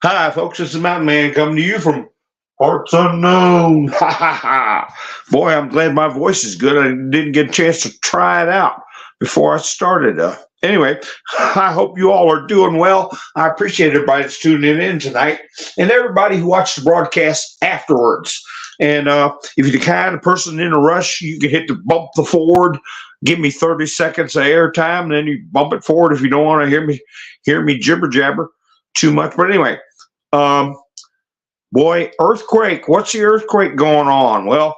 Hi, folks. This is Mountain Man coming to you from parts unknown. Ha ha ha. Boy, I'm glad my voice is good. I didn't get a chance to try it out before I started. Anyway, I hope you all are doing well. I appreciate everybody that's tuning in tonight and everybody who watched the broadcast afterwards. And if you're the kind of person in a rush, you can hit the bump the forward, give me 30 seconds of airtime, and then you bump it forward if you don't want to hear me jibber jabber too much. But anyway, um, boy, earthquake. What's the earthquake going on? Well,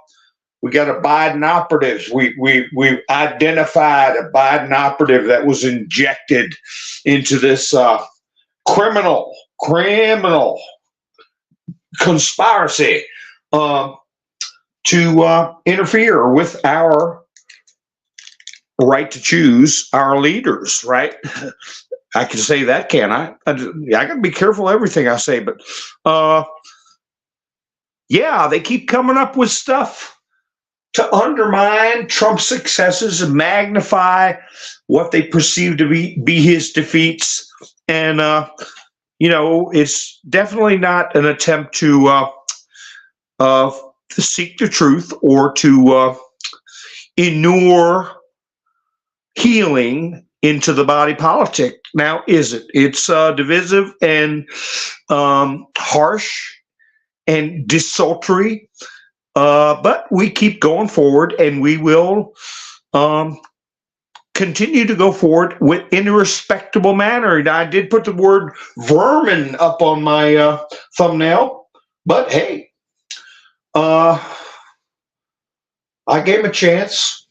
we got a Biden operative. We identified a Biden operative that was injected into this criminal conspiracy to interfere with our right to choose our leaders. Right? I can say that, can I? I got to be careful everything I say, but yeah, they keep coming up with stuff to undermine Trump's successes and magnify what they perceive to be his defeats. And, it's definitely not an attempt to seek the truth or to inure healing into the body politic. Now, is it? It's divisive and harsh and desultory. But we keep going forward, and we will continue to go forward in a respectable manner. And I did put the word vermin up on my thumbnail, but hey, I gave him a chance.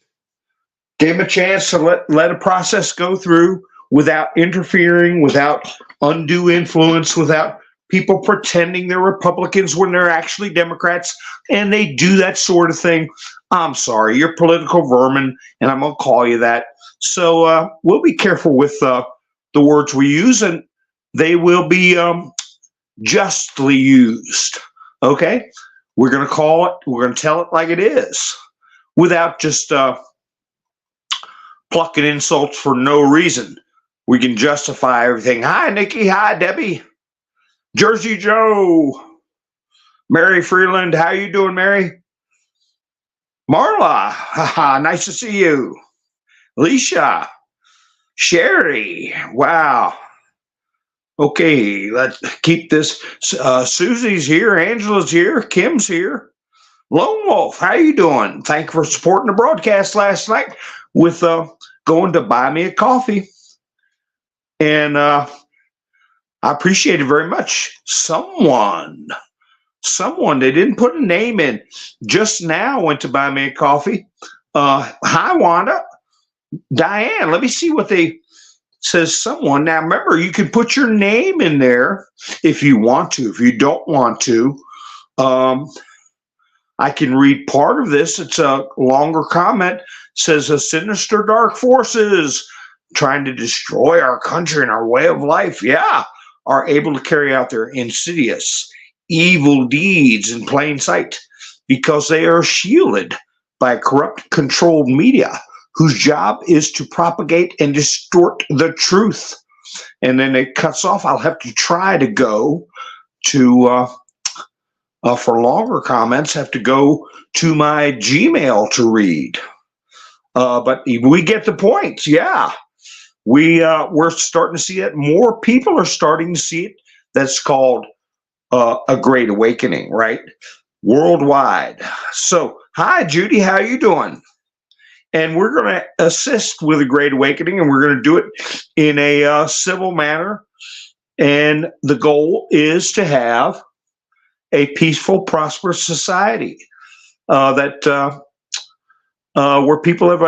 Gave him a chance to let a process go through without interfering, without undue influence, without people pretending they're Republicans when they're actually Democrats, and they do that sort of thing. I'm sorry, you're political vermin, and I'm going to call you that. So we'll be careful with the words we use, and they will be justly used. Okay? We're going to call it, we're going to tell it like it is, without just plucking insults for no reason. We can justify everything. Hi, Nikki. Hi, Debbie. Jersey Joe, Mary Freeland, how you doing, Mary? Marla, haha, nice to see you. Alicia, Sherry, wow. Okay, let's keep this. Susie's here, Angela's here, Kim's here. Lone Wolf, how you doing? Thank you for supporting the broadcast last night with going to buy me a coffee. And I appreciate it very much. Someone, they didn't put a name in, just now went to buy me a coffee. Hi, Wanda. Diane, let me see what they says. Someone. Now, remember, you can put your name in there if you want to. If you don't want to, I can read part of this. It's a longer comment. It says, a sinister dark forces trying to destroy our country and our way of life. Yeah. Are able to carry out their insidious, evil deeds in plain sight because they are shielded by corrupt, controlled media whose job is to propagate and distort the truth. And then it cuts off. I'll have to try to go to, for longer comments, have to go to my Gmail to read. But we get the point. Yeah. We're starting to see it. More people are starting to see it. That's called a great awakening, right? Worldwide. So, hi, Judy. How you doing? And we're going to assist with a great awakening, and we're going to do it in a civil manner. And the goal is to have a peaceful, prosperous society that where people have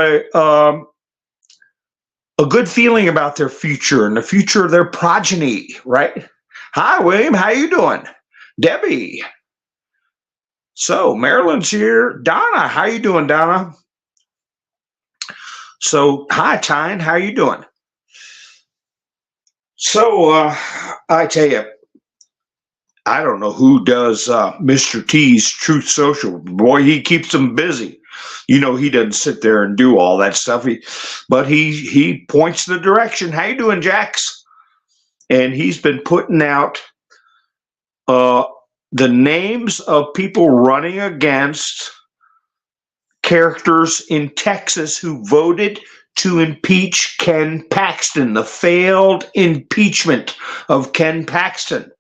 a good feeling about their future and the future of their progeny, right? Hi, William. How you doing? Debbie. So Marilyn's here. Donna, how you doing, Donna? So hi, Tyne. How you doing? So I tell you, I don't know who does Mr. T's Truth Social. Boy, he keeps them busy. You know, he doesn't sit there and do all that stuff. But he points the direction. How you doing, Jax? And he's been putting out the names of people running against characters in Texas who voted to impeach Ken Paxton, the failed impeachment of Ken Paxton.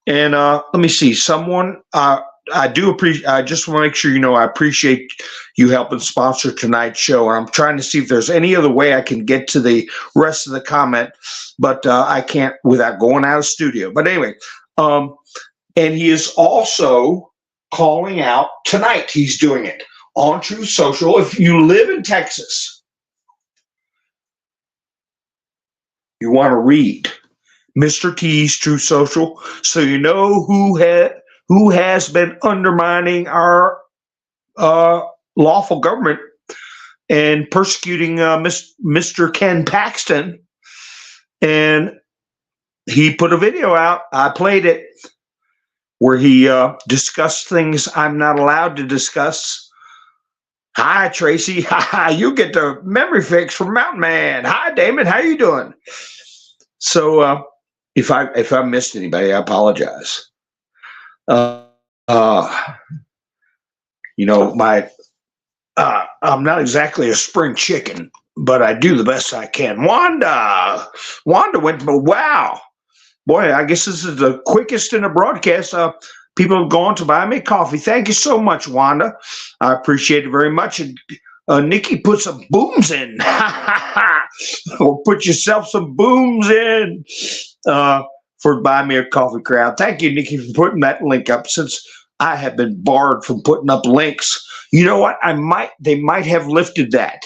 And let me see, someone, I do appreciate, I just want to make sure you know I appreciate you helping sponsor tonight's show. And I'm trying to see if there's any other way I can get to the rest of the comment, but I can't without going out of studio. But anyway, and he is also calling out tonight. He's doing it on Truth Social. If you live in Texas, you want to read Mr. T's Truth Social so you know who has been undermining our lawful government and persecuting Mr. Ken Paxton. And he put a video out. I played it where he discussed things I'm not allowed to discuss. Hi, Tracy. Hi, you get the memory fix from Mountain Man. Hi, Damon. How you doing? So if I missed anybody, I apologize. You know, I'm not exactly a spring chicken, but I do the best I can. Wanda went, wow. Boy, I guess this is the quickest in a broadcast. People have gone to buy me coffee. Thank you so much, Wanda. I appreciate it very much. And Nikki put some booms in. Or put yourself some booms in for buy me a coffee crowd. Thank you, Nikki, for putting that link up. Since I have been barred from putting up links, you know what? They might have lifted that.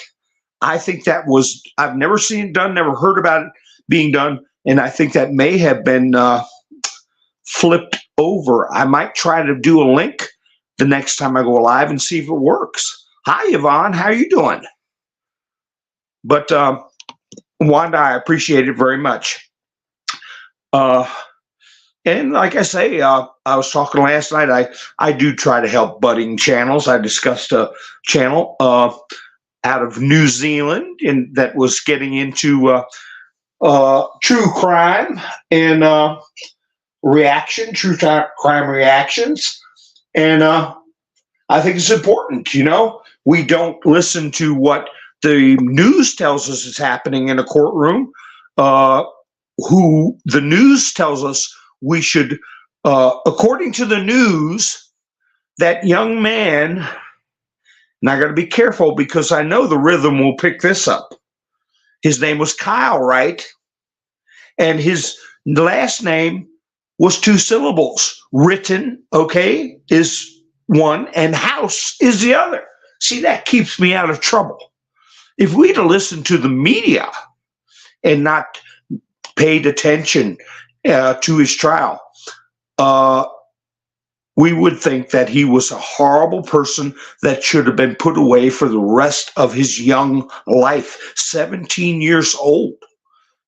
I think that was, I've never seen it done, never heard about it being done. And I think that may have been flipped over. I might try to do a link the next time I go live and see if it works. Hi, Yvonne. How are you doing? But Wanda, I appreciate it very much. And like I say, I was talking last night, I do try to help budding channels. I discussed a channel out of New Zealand and that was getting into true crime and true crime reactions. And I think it's important, you know, we don't listen to what the news tells us is happening in a courtroom, who the news tells us we should, according to the news, that young man, and I got to be careful because I know the rhythm will pick this up. His name was Kyle, right? And his last name was 2 syllables. Written, okay, is one, and house is the other. See, that keeps me out of trouble. If we'd have listened to the media and not paid attention to his trial, we would think that he was a horrible person that should have been put away for the rest of his young life. 17 years old,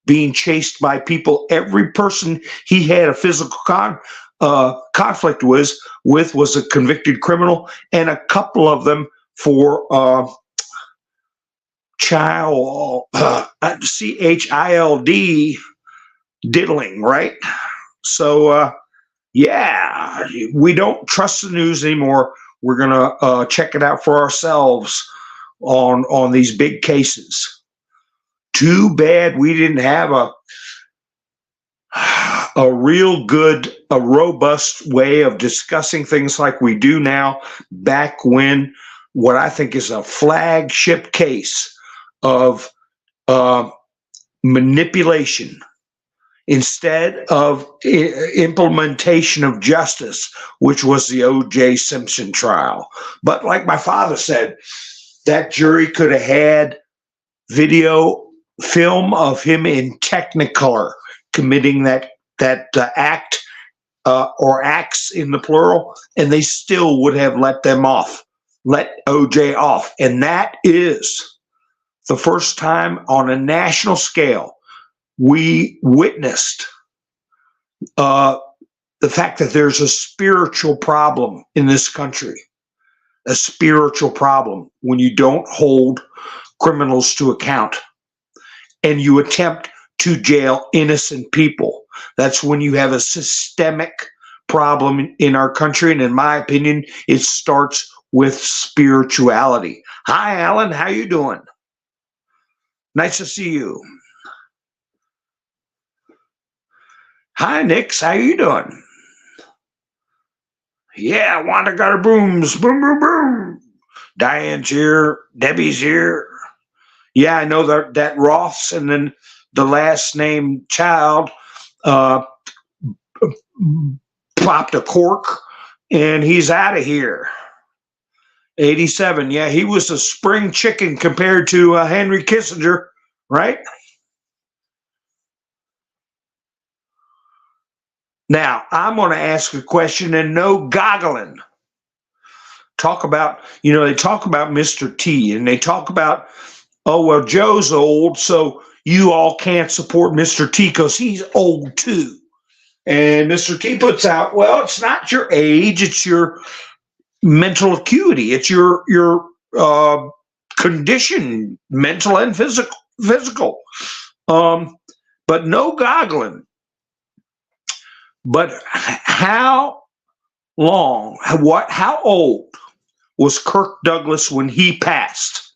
being chased by people. Every person he had a physical conflict with was a convicted criminal, and a couple of them for child child diddling, right? So yeah, we don't trust the news anymore. We're gonna check it out for ourselves on these big cases. Too bad we didn't have a real good, a robust way of discussing things like we do now, back when what I think is a flagship case of manipulation instead of implementation of justice, which was the O.J. Simpson trial. But like my father said, that jury could have had film of him in Technicolor committing that act or acts in the plural, and they still would have let OJ off. And that is the first time on a national scale we witnessed the fact that there's a spiritual problem in this country, a spiritual problem when you don't hold criminals to account and you attempt to jail innocent people. That's when you have a systemic problem in our country, and in my opinion, it starts with spirituality. Hi, Alan. How you doing? Nice to see you. Hi, Nix. How you doing? Yeah, Wanda got her brooms. Boom, boom, boom. Diane's here. Debbie's here. Yeah, I know that Roths and then the last name child popped a cork and he's out of here. 87. Yeah, he was a spring chicken compared to Henry Kissinger, right? Now, I'm going to ask a question and no goggling. Talk about, they talk about Mr. T and they talk about, oh, well, Joe's old, so you all can't support Mr. T because he's old too. And Mr. T puts out, well, it's not your age, it's your mental acuity, it's your condition, mental and physical. But no goggling. But how old was Kirk Douglas when he passed?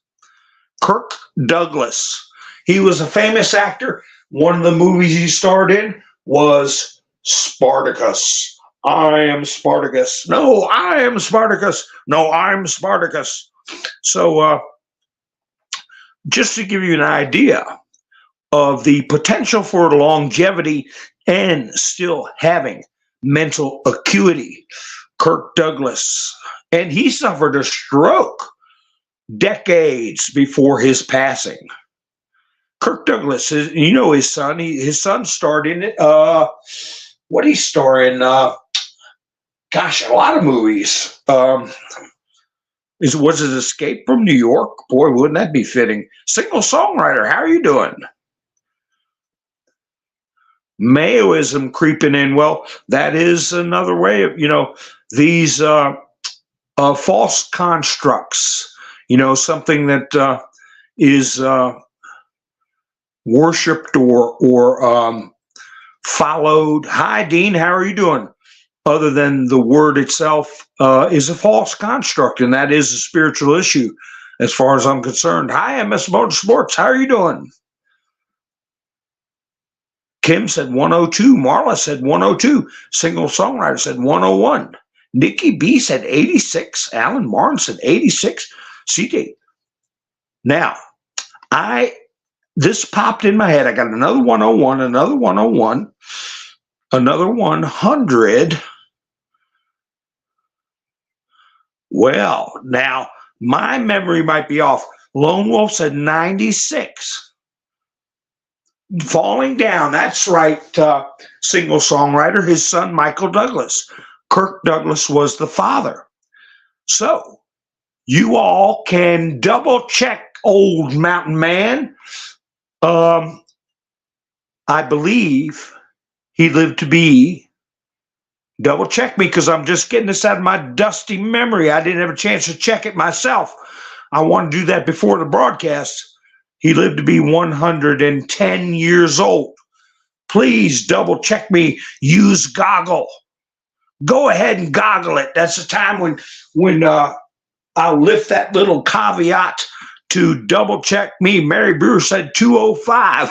Kirk Douglas. He was a famous actor. One of the movies he starred in was Spartacus. I am Spartacus. No, I am Spartacus. No, I'm Spartacus. So just to give you an idea of the potential for longevity and still having mental acuity, Kirk Douglas. And he suffered a stroke decades before his passing. Kirk Douglas, his son. His son starred in it. What did he star in? Gosh, a lot of movies. Was it Escape from New York? Boy, wouldn't that be fitting? Single songwriter. How are you doing? Maoism creeping in. Well, that is another way of, these false constructs, something that is worshipped or followed. Hi, Dean, how are you doing? Other than the word itself is a false construct, and that is a spiritual issue as far as I'm concerned. Hi, MS Motorsports, how are you doing? Kim said 102. Marla said 102. Single songwriter said 101. Nikki B said 86. Alan Martin said 86. CJ. Now, this popped in my head. I got another 101, another 101, another 100. Well, now, my memory might be off. Lone Wolf said 96. Falling down, that's right, single songwriter, his son Michael Douglas. Kirk Douglas was the father. So, you all can double check old mountain man. I believe he lived to be, double check me because I'm just getting this out of my dusty memory. I didn't have a chance to check it myself. I want to do that before the broadcast. He lived to be 110 years old. Please double check me. Use goggle. Go ahead and goggle it. That's the time when I'll lift that little caveat to double check me. Mary Brewer said 205.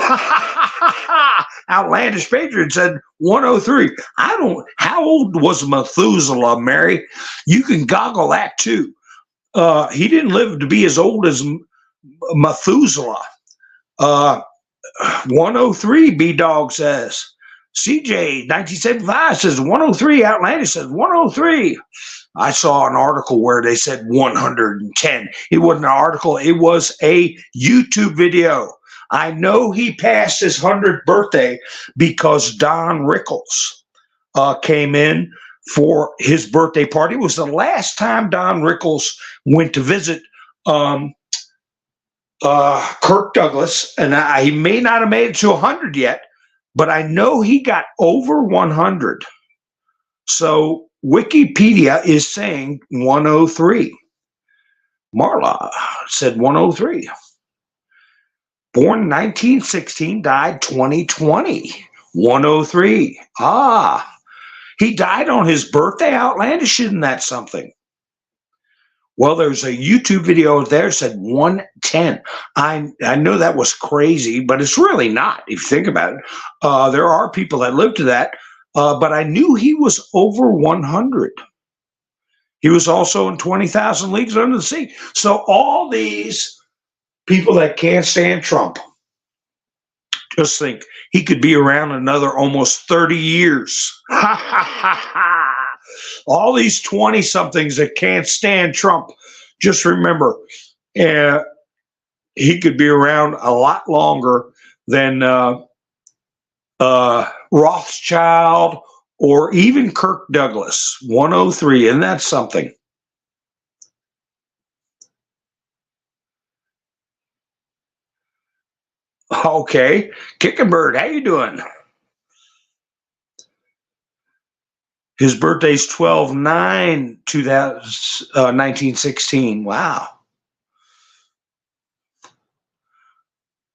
Outlandish Patriot said 103. How old was Methuselah, Mary? You can goggle that too. He didn't live to be as old as Methuselah. 103, B-Dog says. CJ 1975 says 103. Outlandish says 103. I saw an article where they said 110. It wasn't an article. It was a YouTube video. I know he passed his 100th birthday because Don Rickles came in for his birthday party. It was the last time Don Rickles went to visit Kirk Douglas, and he may not have made it to 100 yet, but I know he got over 100. So Wikipedia is saying 103. Marla said 103. Born 1916, died 2020. 103. He died on his birthday. Outlandish, isn't that something? Well, there's a YouTube video there that said 110. I know that was crazy, but it's really not, if you think about it. There are people that live to that, but I knew he was over 100. He was also in 20,000 Leagues Under the Sea. So all these people that can't stand Trump, just think he could be around another almost 30 years. All these 20-somethings that can't stand Trump, just remember, he could be around a lot longer than Rothschild or even Kirk Douglas, 103. Isn't that something? Okay, Kickenbird, how you doing? His birthday's 12/9/1916. Wow.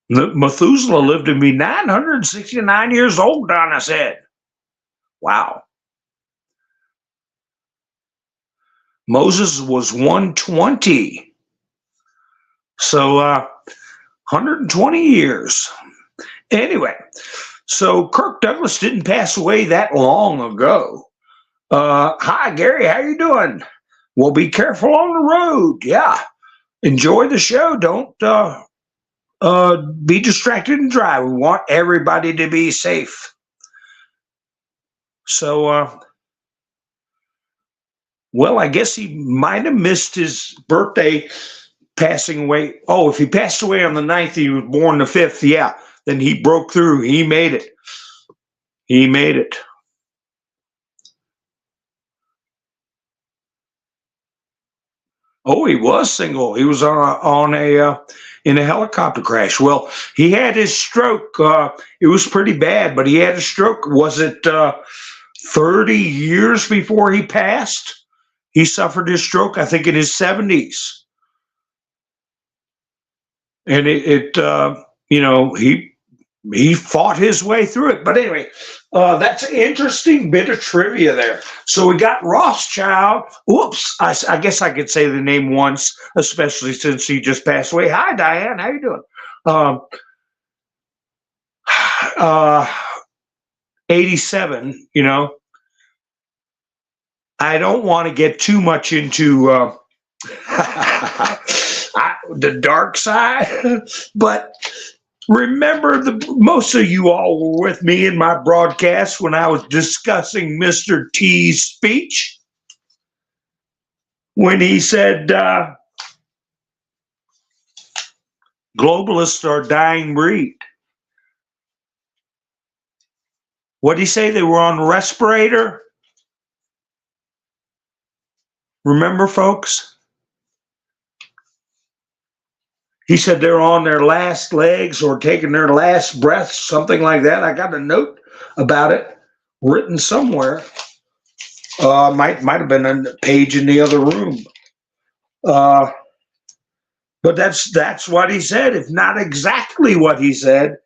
Methuselah lived to be 969 years old, Donna said. Wow. Moses was 120. So 120 years. Anyway, so Kirk Douglas didn't pass away that long ago. Hi, Gary, how you doing? Well, be careful on the road. Yeah. Enjoy the show. Don't be distracted and drive. We want everybody to be safe. So, well, I guess he might have missed his birthday passing away. Oh, if he passed away on the 9th, he was born the 5th. Yeah, then he broke through. He made it. He made it. Oh, he was single. He was on a in a helicopter crash. Well, he had his stroke. It was pretty bad, but he had a stroke. Was it 30 years before he passed? He suffered his stroke, I think, in his 70s. And he fought his way through it. But anyway, that's an interesting bit of trivia there. So we got Rothschild. Whoops, I guess I could say the name once, especially since he just passed away. Hi, Diane. How you doing? 87, I don't want to get too much into the dark side, but remember, most of you all were with me in my broadcast when I was discussing Mr. T's speech, when he said globalists are a dying breed. What did he say? They were on respirator? Remember, folks? He said they're on their last legs or taking their last breath, something like that. I got a note about it written somewhere. Might have been a page in the other room. But that's what he said. If not exactly what he said,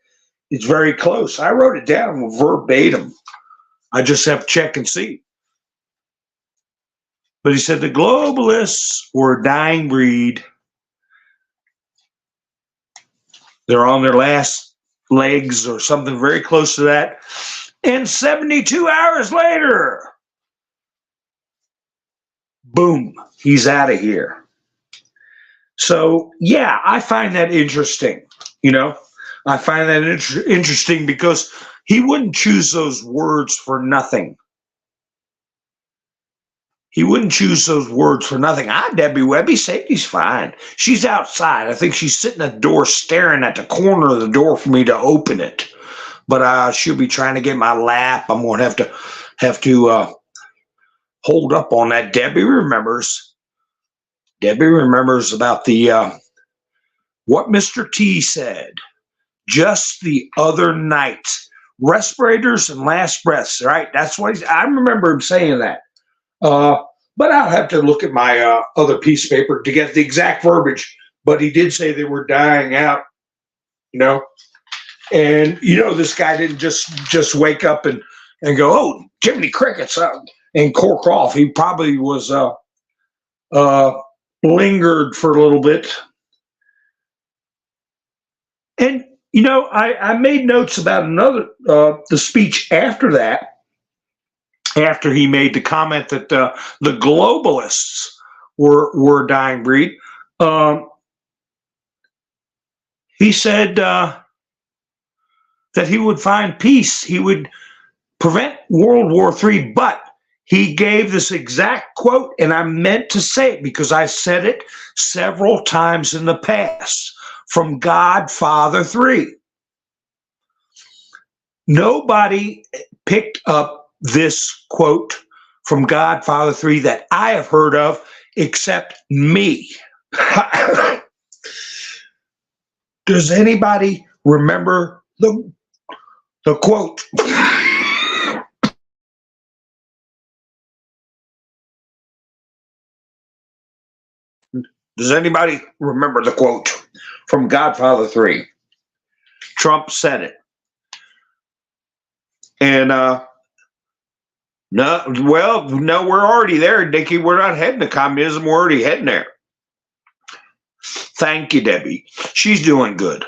it's very close. I wrote it down verbatim. I just have to check and see. But he said the globalists were a dying breed. They're on their last legs or something very close to that. And 72 hours later, boom, he's out of here. So, yeah, I find that interesting. I find that interesting because he wouldn't choose those words for nothing. He wouldn't choose those words for nothing. Debbie Webby, Sadie's fine. She's outside. I think she's sitting at the door staring at the corner of the door for me to open it. But she'll be trying to get my lap. I'm going to have to hold up on that. Debbie remembers. Debbie remembers about the what Mr. T said just the other night. Respirators and last breaths, right? That's what I remember him saying that. But I'll have to look at my other piece of paper to get the exact verbiage. But he did say they were dying out, And this guy didn't just wake up and and go, oh, Jiminy Crickets, and cork off. He probably was lingered for a little bit. And, you know, I made notes about another, the speech after that, after he made the comment that the globalists were a dying breed. He said that he would find peace. He would prevent World War III, but he gave this exact quote, and I meant to say it because I said it several times in the past, from Godfather 3. Nobody picked up this quote from Godfather 3 that I have heard of except me. Does anybody remember the quote? Does anybody remember the quote from Godfather 3? Trump said it. And no, well, no, we're already there, Dickie. We're not heading to communism. We're already heading there. Thank you, Debbie. She's doing good.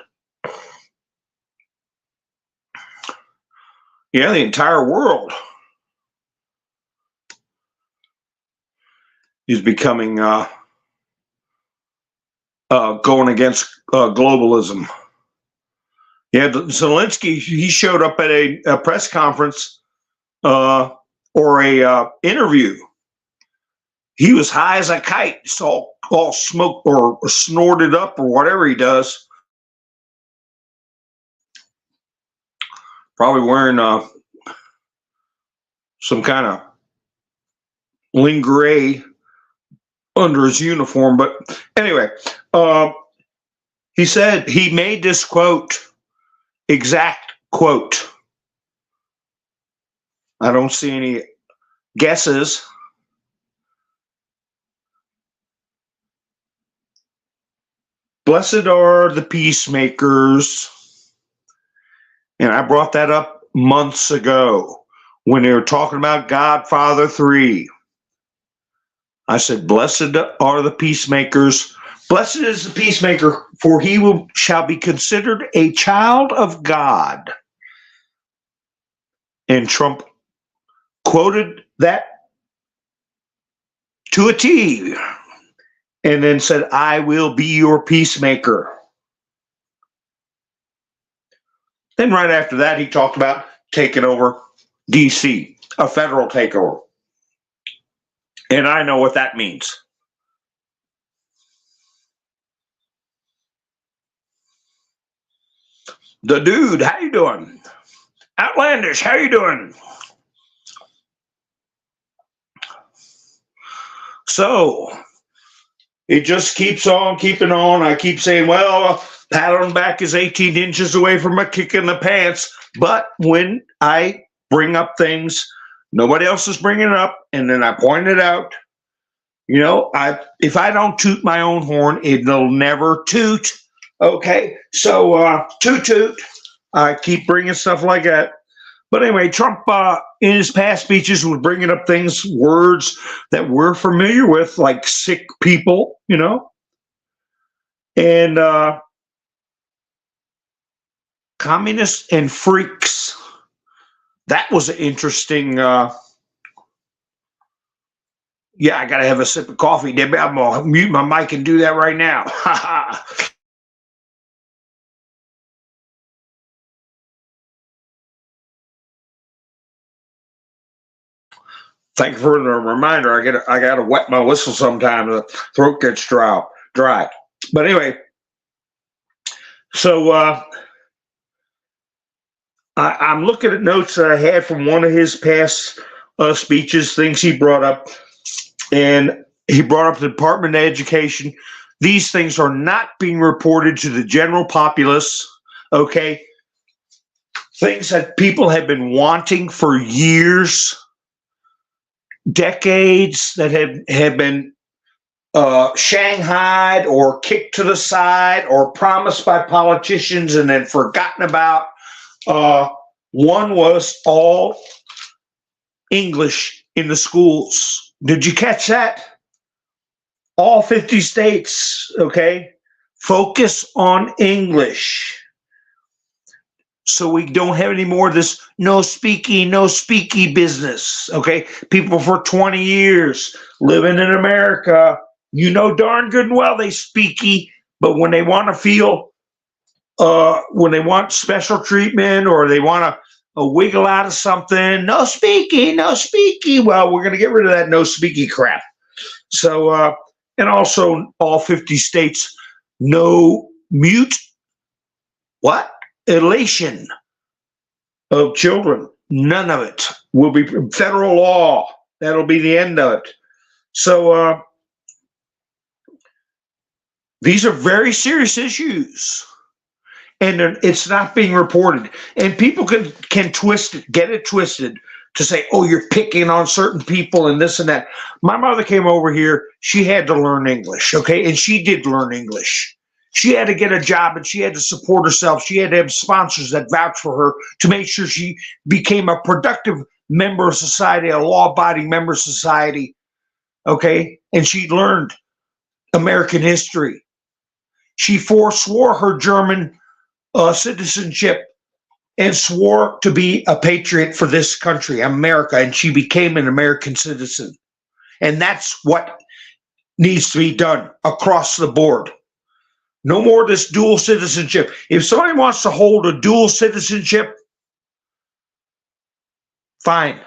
Yeah, the entire world is becoming going against globalism. Yeah, Zelensky, he showed up at a press conference or a interview. He was high as a kite, so all smoked or snorted up or whatever he does. Probably wearing some kind of lingerie under his uniform. But anyway, he said he made this quote, exact quote. I don't see any guesses. Blessed are the peacemakers. And I brought that up months ago when they were talking about Godfather 3. I said, blessed are the peacemakers. Blessed is the peacemaker, for he shall be considered a child of God. And Trump quoted that to a T and then said, I will be your peacemaker. Then right after that, he talked about taking over D.C., a federal takeover. And I know what that means. The dude, how you doing? Outlandish, how you doing? So it just keeps on keeping on. I keep saying, well, pat on the back is 18 inches away from a kick in the pants. But when I bring up things, nobody else is bringing it up, and then I point it out. You know, if I don't toot my own horn, it'll never toot. Okay, so toot toot. I keep bringing stuff like that. But anyway, Trump in his past speeches was bringing up things, words that we're familiar with, like sick people, you know, and communists and freaks. That was an interesting. Yeah, I got to have a sip of coffee, Debbie. I'm going to mute my mic and do that right now. Thank you for the reminder. I got to wet my whistle sometimes. The throat gets dry. But anyway, so I'm looking at notes that I had from one of his past speeches, things he brought up. And he brought up the Department of Education. These things are not being reported to the general populace, okay? Things that people have been wanting for years, decades, that have been shanghaied or kicked to the side or promised by politicians and then forgotten about. One was all English in the schools. Did you catch that? All 50 states, okay? Focus on English. So we don't have any more of this no speaky business, okay? People for 20 years living in America, you know darn good and well they speaky, but when they want to feel, when they want special treatment or they want to wiggle out of something, no speaky. Well, we're going to get rid of that no speaky crap. So, and also all 50 states, no mutilation of children. None of it will be federal law. That'll be the end of it. So these are very serious issues, and it's not being reported. And people can twist it, get it twisted to say, oh, you're picking on certain people and this and that. My mother came over here. She had to learn English, okay? And she did learn English. She had to get a job and she had to support herself. She had to have sponsors that vouched for her to make sure she became a productive member of society, a law-abiding member of society, okay? And she learned American history. She forswore her German citizenship and swore to be a patriot for this country, America, and she became an American citizen. And that's what needs to be done across the board. No more of this dual citizenship. If somebody wants to hold a dual citizenship, fine,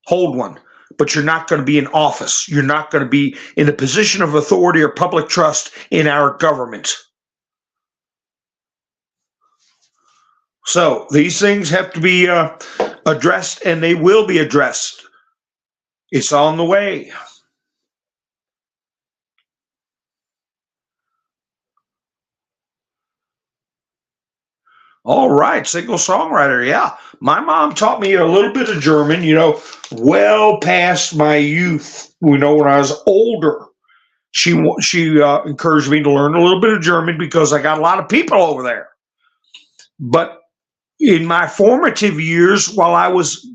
hold one. But you're not going to be in office. You're not going to be in a position of authority or public trust in our government. So these things have to be addressed, and they will be addressed. It's on the way. All right, single songwriter. Yeah, my mom taught me a little bit of German, well past my youth. When I was older, she encouraged me to learn a little bit of German because I got a lot of people over there. But in my formative years, while I was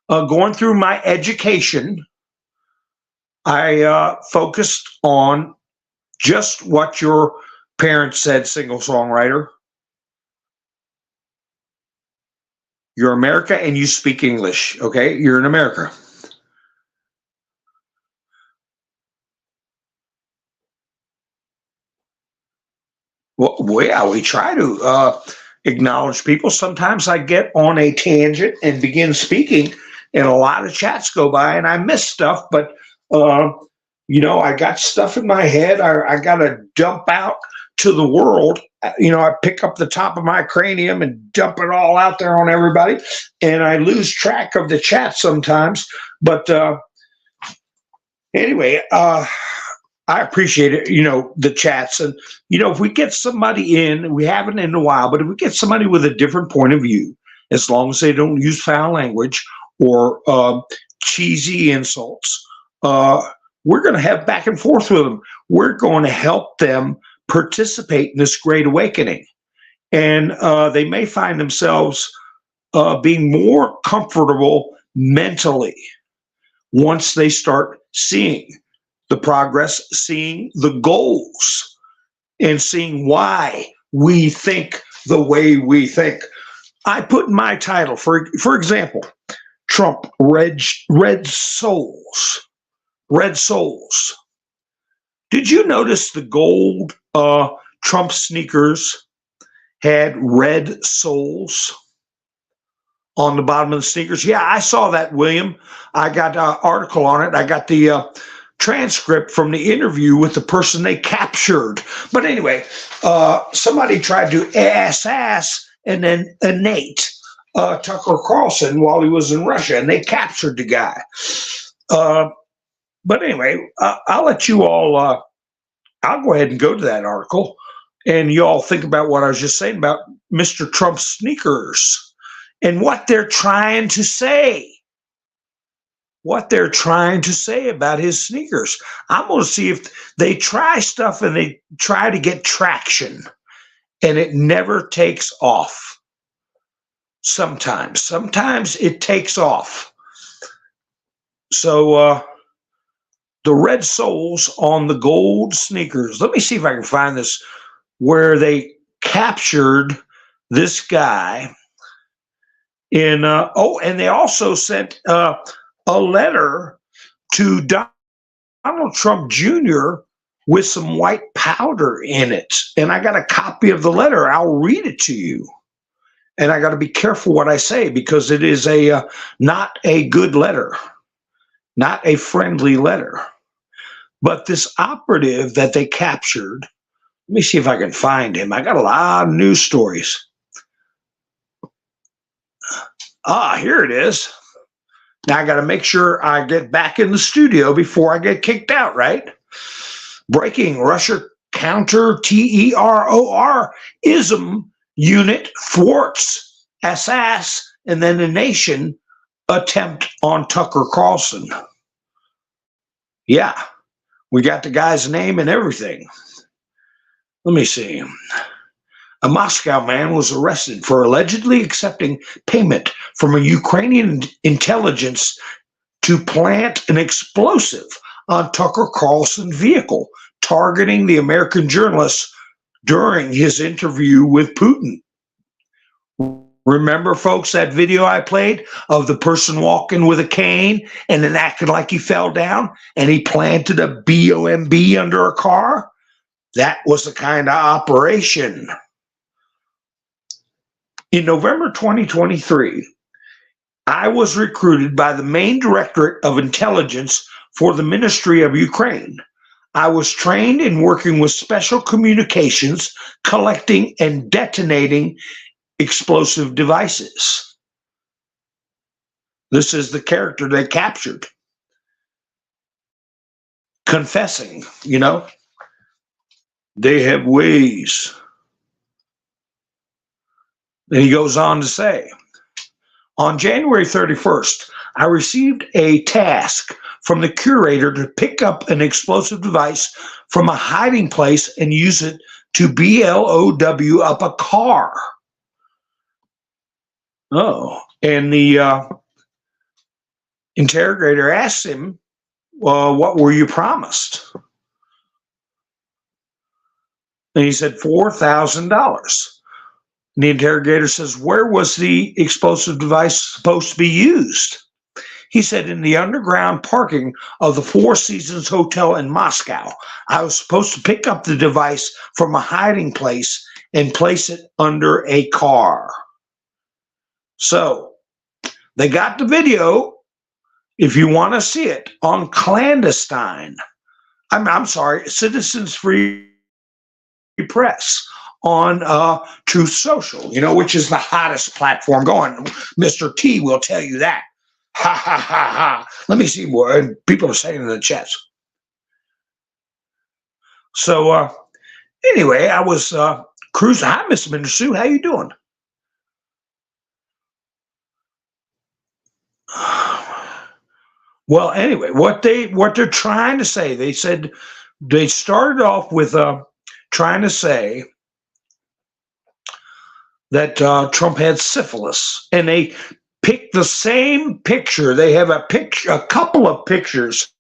going through my education, I focused on just what your parents said, single songwriter. You're America and you speak English, okay? You're in America. Well, yeah, we try to acknowledge people. Sometimes I get on a tangent and begin speaking, and a lot of chats go by, and I miss stuff, but, I got stuff in my head. I got to dump out to the world. I pick up the top of my cranium and dump it all out there on everybody, and I lose track of the chat sometimes. But anyway, I appreciate it, the chats. And, if we get somebody in, we haven't in a while, but if we get somebody with a different point of view, as long as they don't use foul language or cheesy insults, we're going to have back and forth with them. We're going to help them participate in this great awakening. And they may find themselves being more comfortable mentally once they start seeing the progress, seeing the goals, and seeing why we think the way we think. I put in my title, for example, Trump, Red Souls. Red Souls. Did you notice the gold Trump sneakers had red soles on the bottom of the sneakers? Yeah, I saw that, William. I got an article on it. I got the transcript from the interview with the person they captured. But anyway, somebody tried to ass and then innate Tucker Carlson while he was in Russia, and they captured the guy. But anyway, I'll let you all, I'll go ahead and go to that article, and you all think about what I was just saying about Mr. Trump's sneakers and what they're trying to say. What they're trying to say about his sneakers. I'm going to see if they try stuff and they try to get traction, and it never takes off. Sometimes it takes off. So the red soles on the gold sneakers. Let me see if I can find this where they captured this guy in. And they also sent a letter to Donald Trump Jr. with some white powder in it. And I got a copy of the letter. I'll read it to you. And I got to be careful what I say because it is not a good letter, not a friendly letter. But this operative that they captured, let me see if I can find him. I got a lot of news stories. Here it is. Now I got to make sure I get back in the studio before I get kicked out, right? Breaking: Russia counter terrorism unit thwarts SS and then the nation attempt on Tucker Carlson. Yeah, we got the guy's name and everything. Let me see. A Moscow man was arrested for allegedly accepting payment from a Ukrainian intelligence to plant an explosive on Tucker Carlson's vehicle, targeting the American journalist during his interview with Putin. Remember, folks, that video I played of the person walking with a cane and then acting like he fell down and he planted a bomb under a car? That was the kind of operation. In November 2023, I was recruited by the main directorate of intelligence for the Ministry of Ukraine. I was trained in working with special communications, collecting and detonating explosive devices. This is the character they captured. Confessing, they have ways. And he goes on to say, on January 31st, I received a task from the curator to pick up an explosive device from a hiding place and use it to blow up a car. And the interrogator asked him, well, what were you promised? And he said, $4,000. And the interrogator says, where was the explosive device supposed to be used? He said, in the underground parking of the Four Seasons Hotel in Moscow. I was supposed to pick up the device from a hiding place and place it under a car. So they got the video, if you want to see it, on clandestine. I'm sorry, Citizens Free Press on Truth Social, which is the hottest platform going. Mr. T will tell you that. Ha, ha, ha, ha. Let me see what people are saying in the chats. So anyway, I was cruising. Hi, Miss Minister Sue. How you doing? Well, anyway, what they're trying to say, they said they started off with trying to say that Trump had syphilis, and they picked the same picture. They have a couple of pictures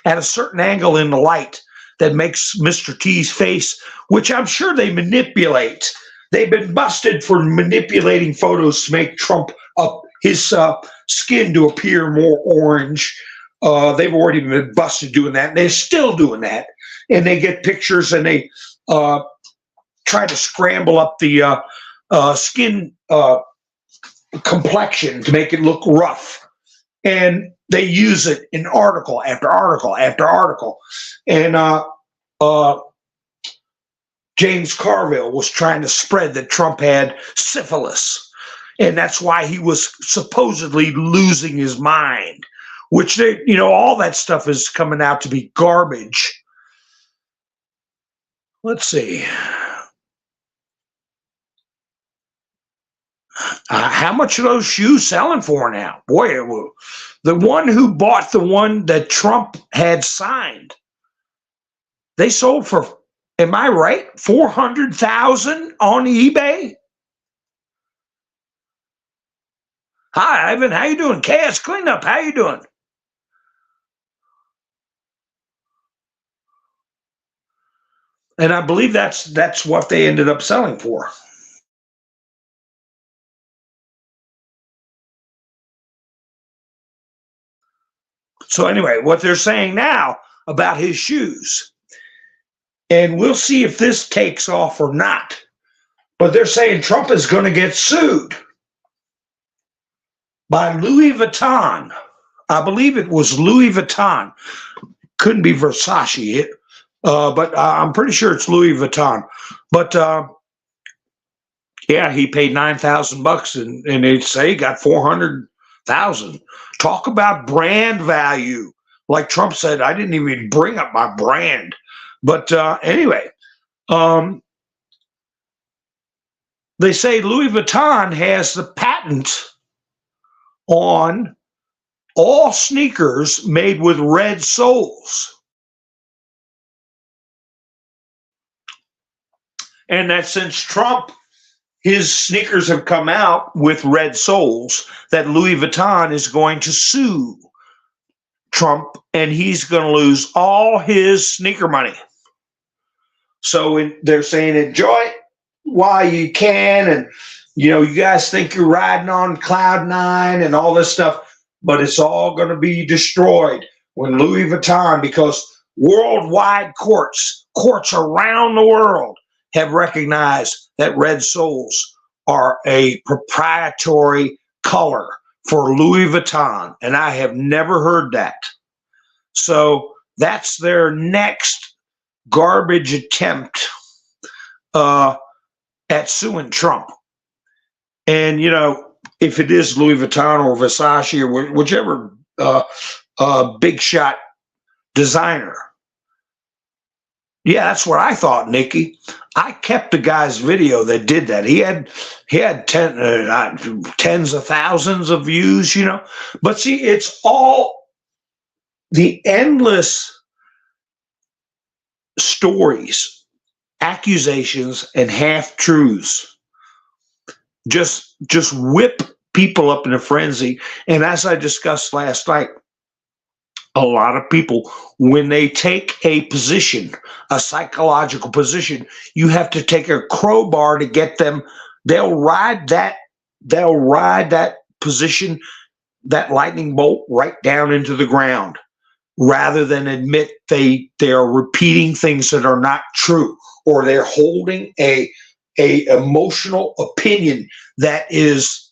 at a certain angle in the light that makes Mr. T's face, which I'm sure they manipulate. They've been busted for manipulating photos to make Trump his skin to appear more orange. They've already been busted doing that, and they're still doing that. And they get pictures and they try to scramble up the skin complexion to make it look rough. And they use it in article after article after article. And James Carville was trying to spread that Trump had syphilis. And that's why he was supposedly losing his mind, which all that stuff is coming out to be garbage. Let's see. How much are those shoes selling for now? Boy, the one who bought the one that Trump had signed, they sold for, am I right, $400,000 on eBay? Hi, Ivan. How you doing? Chaos Cleanup. How you doing? And I believe that's what they ended up selling for. So anyway, what they're saying now about his shoes, and we'll see if this takes off or not. But they're saying Trump is going to get sued by Louis Vuitton. I believe it was Louis Vuitton. Couldn't be Versace, but I'm pretty sure it's Louis Vuitton. But yeah, he paid $9,000, and they say he got 400,000. Talk about brand value. Like Trump said, I didn't even bring up my brand. But anyway, they say Louis Vuitton has the patent on all sneakers made with red soles. And that since Trump, his sneakers have come out with red soles, that Louis Vuitton is going to sue Trump, and he's going to lose all his sneaker money. So they're saying enjoy it while you can, and you guys think you're riding on cloud nine and all this stuff, but it's all going to be destroyed when Louis Vuitton, because worldwide courts around the world have recognized that red soles are a proprietary color for Louis Vuitton, and I have never heard that. So that's their next garbage attempt at suing Trump. And, if it is Louis Vuitton or Versace or whichever big shot designer, yeah, that's what I thought, Nikki. I kept the guy's video that did that. He had tens of thousands of views, But see, it's all the endless stories, accusations, and half truths. Just whip people up in a frenzy. And as I discussed last night, a lot of people, when they take a position, a psychological position, you have to take a crowbar to get them. They'll ride that position, that lightning bolt, right down into the ground, rather than admit they are repeating things that are not true, or they're holding a emotional opinion that is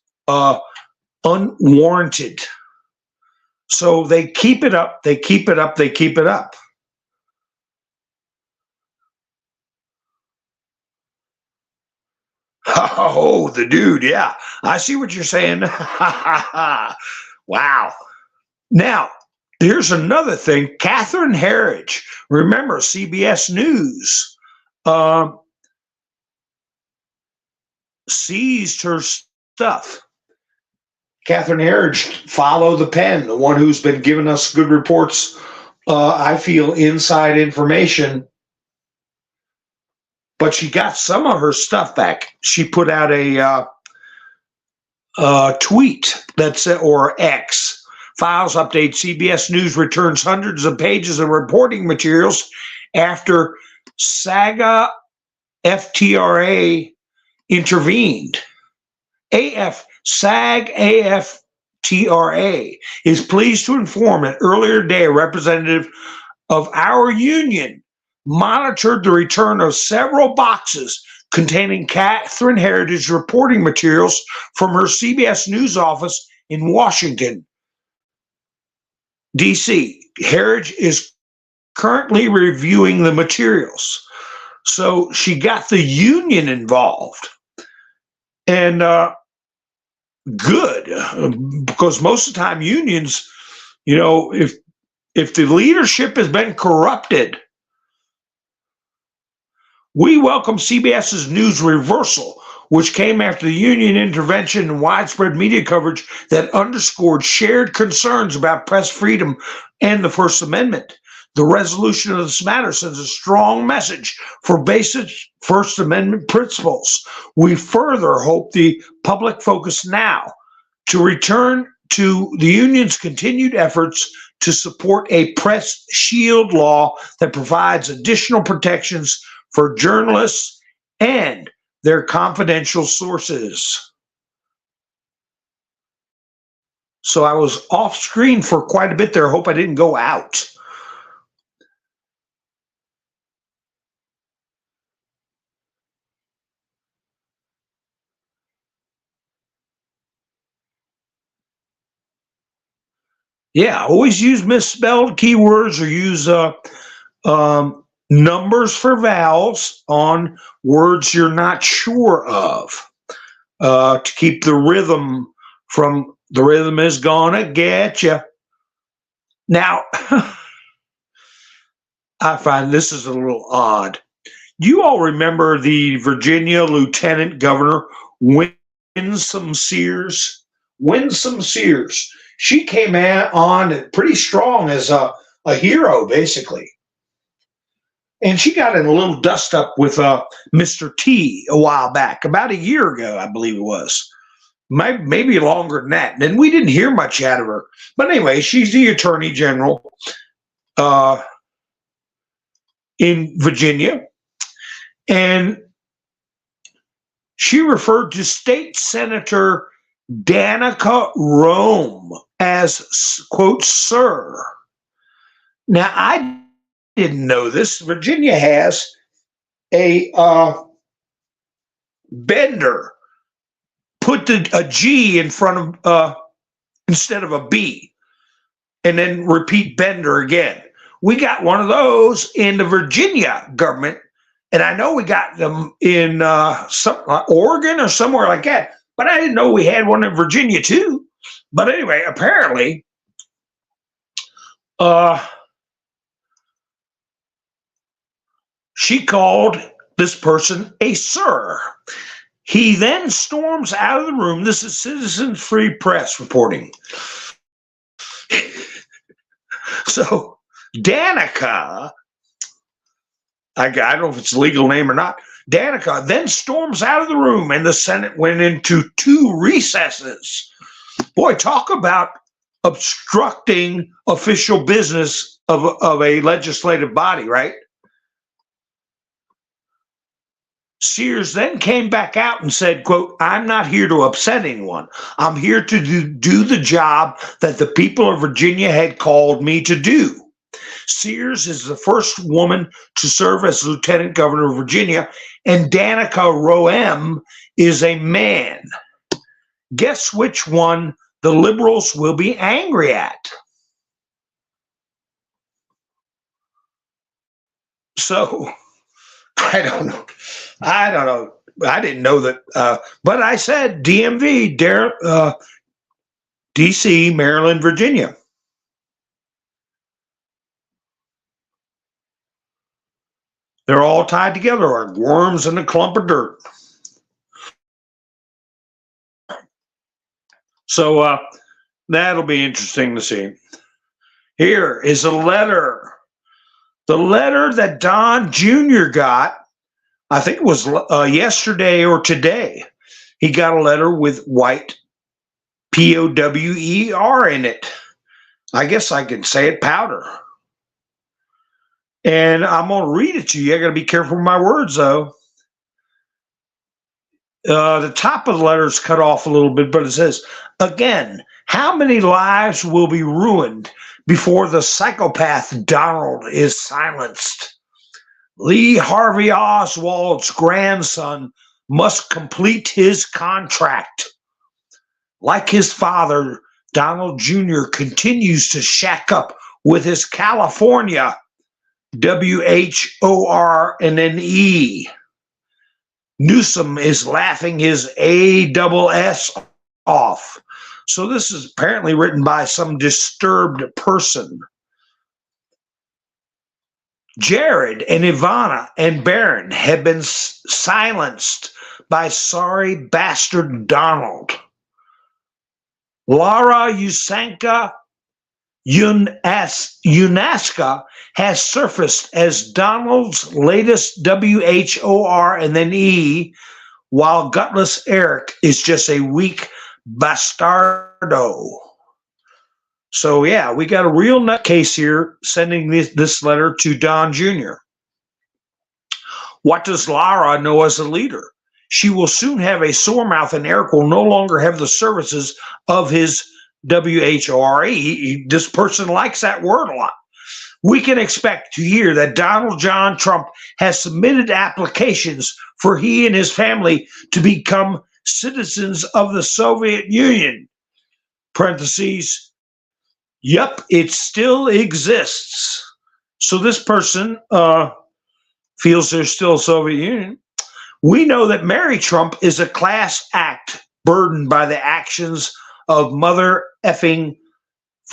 unwarranted. So they keep it up, they keep it up, they keep it up. Oh, the dude, yeah. I see what you're saying. Wow. Now, here's another thing. Catherine Herridge, remember CBS News, seized her stuff. Catherine Herridge, follow the pen, the one who's been giving us good reports, I feel inside information. But she got some of her stuff back. She put out a tweet that said, or X, files update, CBS News returns hundreds of pages of reporting materials after SAG FTRA intervened. SAG-AFTRA is pleased to inform that earlier today a representative of our union monitored the return of several boxes containing Catherine Herridge's reporting materials from her CBS News office in Washington, D.C. Herridge is currently reviewing the materials. So she got the union involved. And good, because most of the time unions, if the leadership has been corrupted, we welcome CBS's news reversal, which came after the union intervention and widespread media coverage that underscored shared concerns about press freedom and the First Amendment. The resolution of this matter sends a strong message for basic First Amendment principles. We further hope the public focus now to return to the union's continued efforts to support a press shield law that provides additional protections for journalists and their confidential sources. So I was off screen for quite a bit there. I hope I didn't go out. Yeah, always use misspelled keywords or use numbers for vowels on words you're not sure of to keep the rhythm from the rhythm is gonna get you. Now, I find this is a little odd. You all remember the Virginia Lieutenant Governor Winsome Sears? Winsome Sears. She came on pretty strong as a hero, basically. And she got in a little dust up with Mr. T a while back, about a year ago, I believe it was. Maybe longer than that. And we didn't hear much out of her. But anyway, she's the Attorney General in Virginia. And she referred to State Senator Danica Rome as, quote, sir. Now, I didn't know this. Virginia has a Bender. Put a G in front of instead of a B, and then repeat Bender again. We got one of those in the Virginia government, and I know we got them in some Oregon or somewhere like that. But I didn't know we had one in Virginia too. But anyway, apparently, she called this person a sir. He then storms out of the room. This is Citizen Free Press reporting. So Danica, I don't know if it's a legal name or not, Danica then storms out of the room, and the Senate went into 2 recesses. Boy, talk about obstructing official business of a legislative body, right? Sears then came back out and said, quote, I'm not here to upset anyone. I'm here to do the job that the people of Virginia had called me to do. Sears is the first woman to serve as Lieutenant Governor of Virginia, and Danica Rome is a man. Guess which one the liberals will be angry at? So, I don't know. I didn't know that, but I said DMV, DC, Maryland, Virginia. They're all tied together like worms in a clump of dirt. So that'll be interesting to see. Here is a letter. The letter that Don Jr. got, I think it was yesterday or today. He got a letter with white POWER in it. I guess I can say it, powder. And I'm going to read it to you. I got to be careful with my words, though. The top of the letter is cut off a little bit, but it says, again, how many lives will be ruined before the psychopath Donald is silenced? Lee Harvey Oswald's grandson must complete his contract. Like his father, Donald Jr. continues to shack up with his California, WHORNE. Newsom is laughing his ASS off. So this is apparently written by some disturbed person. Jared and Ivana and Barron have been silenced by sorry bastard Donald. Laura Yusanka Unaska has surfaced as Donald's latest WHOR and then E, while gutless Eric is just a weak Bastardo. So yeah, we got a real nutcase here sending this letter to Don Jr. What does Lara know as a leader? She will soon have a sore mouth, and Eric will no longer have the services of his WHORE. This person likes that word a lot. We can expect to hear that Donald John Trump has submitted applications for he and his family to become citizens of the Soviet Union. Parentheses. Yep, it still exists. So this person feels there's still a Soviet Union. We know that Mary Trump is a class act burdened by the actions of mother effing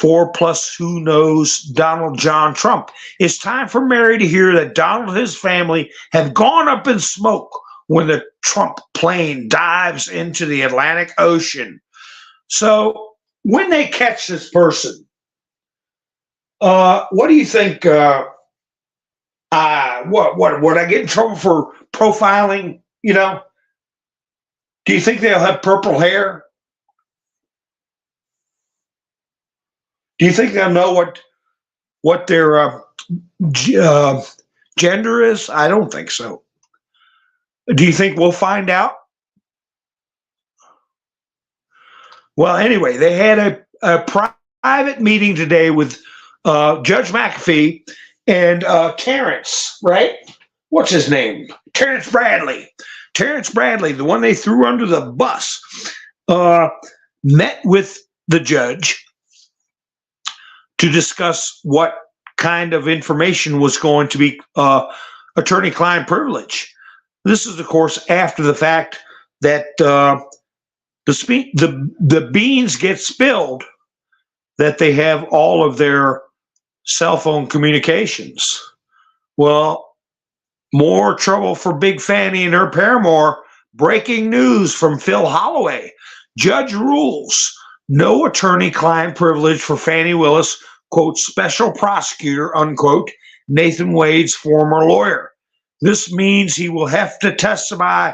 4+ who knows Donald John Trump. It's time for Mary to hear that Donald and his family have gone up in smoke when the Trump plane dives into the Atlantic Ocean. So when they catch this person, what do you think? What would I get in trouble for profiling? You know, do you think they'll have purple hair? Do you think they'll know what their gender is? I don't think so. Do you think we'll find out? Well, anyway, they had a private meeting today with Judge McAfee and Terrence, right? What's his name? Terrence Bradley. Terrence Bradley, the one they threw under the bus, met with the judge to discuss what kind of information was going to be attorney-client privilege. This is, of course, after the fact that the beans get spilled, that they have all of their cell phone communications. Well, more trouble for Big Fanny and her paramour. Breaking news from Phil Holloway. Judge rules no attorney-client privilege for Fannie Willis, quote, special prosecutor, unquote, Nathan Wade's former lawyer. This means he will have to testify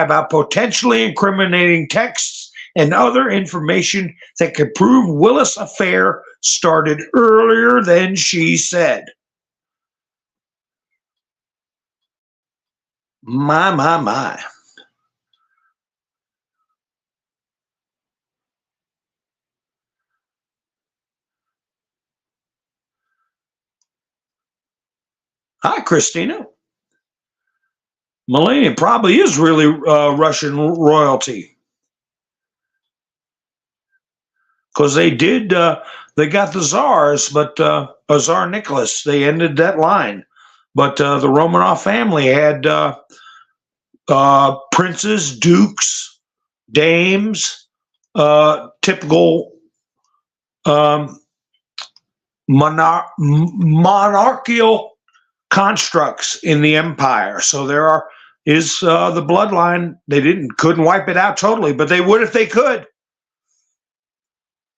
about potentially incriminating texts and other information that could prove Willis' affair started earlier than she said. My. Hi, Christina. Melania probably is really Russian royalty. Because they did, they got the czars, but Tsar Nicholas, they ended that line. But the Romanov family had princes, dukes, dames, typical monarchical constructs in the empire. So there is the bloodline. They couldn't wipe it out totally, but they would if they could.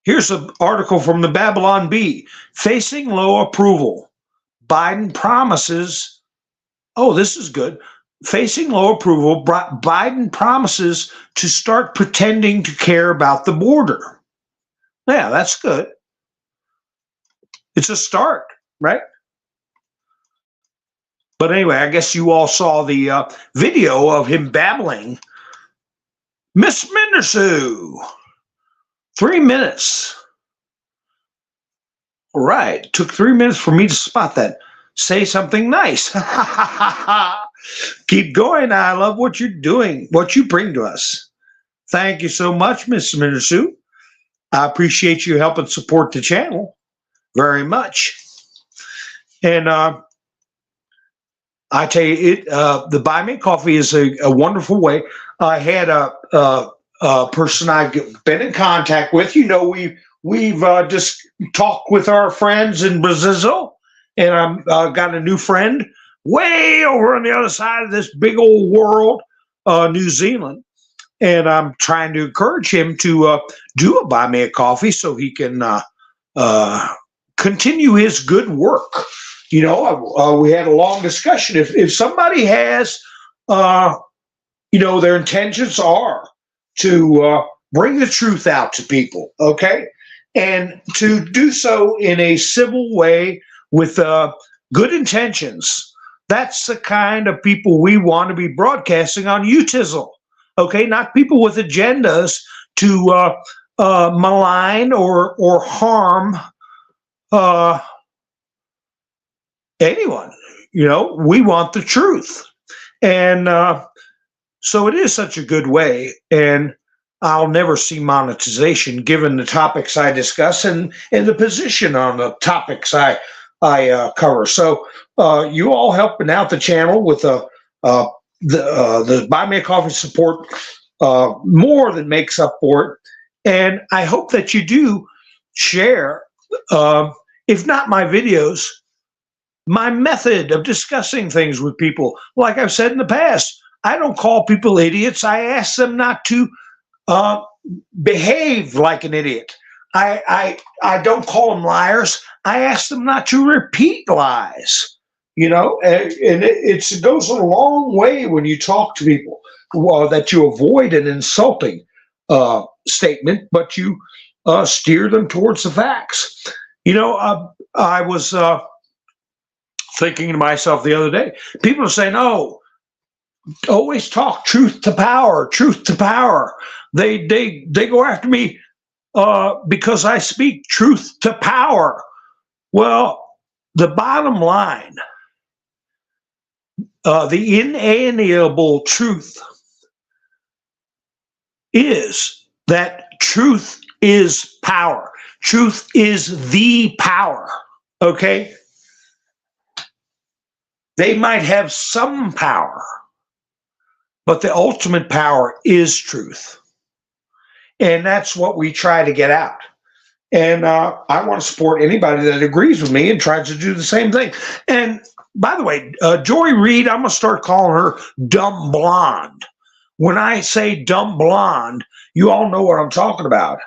Here's an article from the Babylon Bee. Facing low approval, Biden promises, oh, this is good. Facing low approval, Biden promises to start pretending to care about the border. Yeah, that's good. It's a start, right? But anyway, I guess you all saw the video of him babbling. Miss Mendersu, 3 minutes. All right, took 3 minutes for me to spot that. Say something nice. Keep going. I love what you're doing, what you bring to us. Thank you so much, Miss Mendersu. I appreciate you helping support the channel very much. And I tell you, the Buy Me Coffee is a wonderful way. I had a person I've been in contact with. You know, we've just talked with our friends in Brazil, and I've got a new friend way over on the other side of this big old world, New Zealand. And I'm trying to encourage him to do a Buy Me a Coffee so he can continue his good work. You know, we had a long discussion. If somebody has, you know, their intentions are to bring the truth out to people, okay? And to do so in a civil way with good intentions. That's the kind of people we want to be broadcasting on UTISL, okay? Not people with agendas to malign or harm anyone. You know, we want the truth. And so it is such a good way. And I'll never see monetization given the topics I discuss and the position on the topics I cover. So you all helping out the channel with the Buy Me a Coffee support more than makes up for it. And I hope that you do share, if not my videos, my method of discussing things with people. Like I've said in the past, I don't call people idiots. I ask them not to behave like an idiot. I don't call them liars. I ask them not to repeat lies. You know, and it goes a long way when you talk to people that you avoid an insulting statement, but you steer them towards the facts. You know, I was thinking to myself the other day, people are saying, oh, always talk truth to power, truth to power. They go after me because I speak truth to power. Well, the bottom line, the inalienable truth is that truth is power. Truth is the power, okay? They might have some power, but the ultimate power is truth. And that's what we try to get out. And I want to support anybody that agrees with me and tries to do the same thing. And by the way, Joy Reid, I'm going to start calling her Dumb Blonde. When I say dumb blonde, you all know what I'm talking about.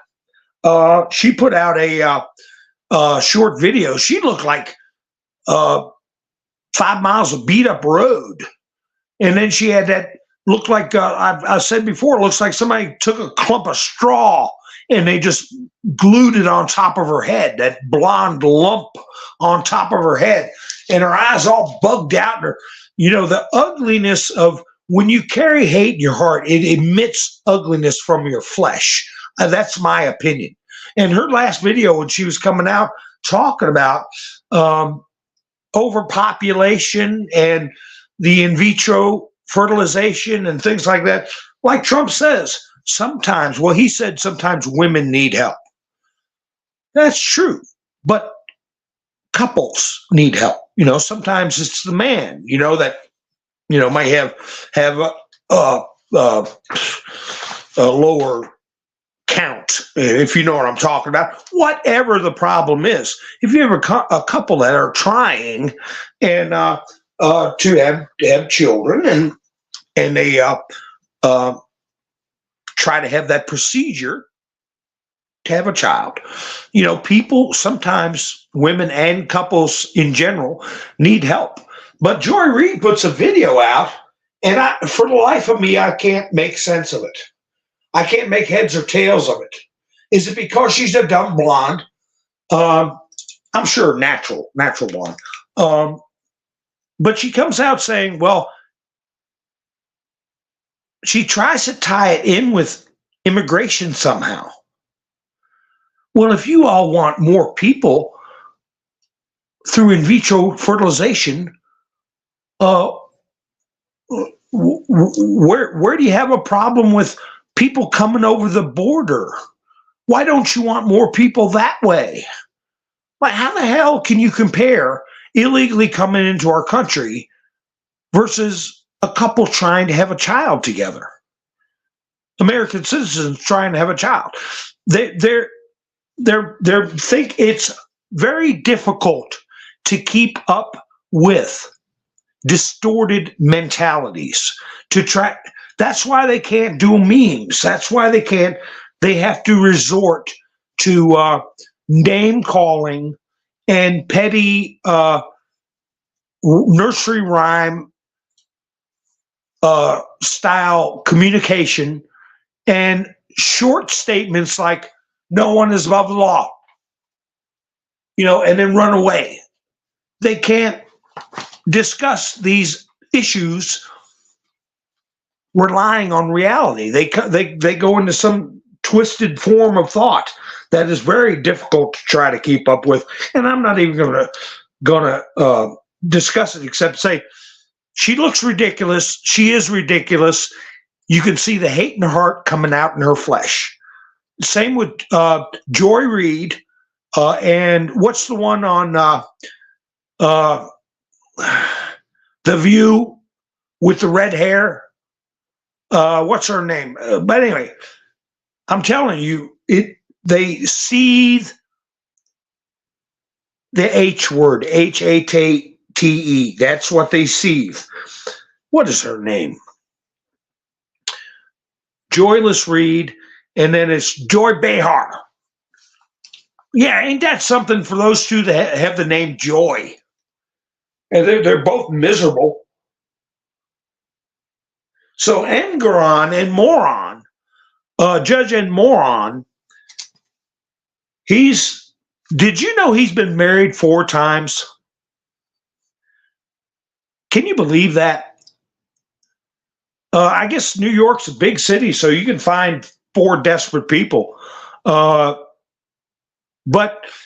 She put out a short video. She looked like 5 miles of beat up road. And then she had that, looked like, I said before, it looks like somebody took a clump of straw and they just glued it on top of her head, that blonde lump on top of her head. And her eyes all bugged out. And her, you know, the ugliness of, when you carry hate in your heart, it emits ugliness from your flesh. That's my opinion. And her last video, when she was coming out talking about overpopulation and the in vitro fertilization and things like that, like Trump says, sometimes, well, he said sometimes women need help. That's true. But couples need help. You know, sometimes it's the man, you know, that, you know, might have a lower count, if you know what I'm talking about. Whatever the problem is, if you have a couple that are trying and to have children and they try to have that procedure to have a child, you know, people sometimes, women and couples in general, need help. But Joy Reid puts a video out, and for the life of me, I can't make sense of it. I can't make heads or tails of it. Is it because she's a dumb blonde? I'm sure natural blonde. But she comes out saying, well, she tries to tie it in with immigration somehow. Well, if you all want more people through in vitro fertilization, where do you have a problem with people coming over the border? Why don't you want more people that way? Like, how the hell can you compare illegally coming into our country versus a couple trying to have a child together? American citizens trying to have a child. They think it's very difficult to keep up with distorted mentalities. That's why they can't do memes. That's why they have to resort to name calling and petty nursery rhyme style communication and short statements like, no one is above the law, and then run away. They can't discuss these issues relying on reality. They go into some twisted form of thought that is very difficult to try to keep up with. And I'm not even gonna discuss it except say she looks ridiculous. She is ridiculous. You can see the hate in her heart coming out in her flesh. Same with Joy Reid, and what's the one on The View with the red hair? What's her name? But anyway, I'm telling you, they seethe the H word, H-A-T-E. That's what they seethe. What is her name? Joyless Reid, and then it's Joy Behar. Yeah, ain't that something for those two that have the name Joy? And they're both miserable. So Engoron and Moron, Judge and Moron, did you know he's been married 4 times? Can you believe that? I guess New York's a big city, so you can find 4 desperate people. But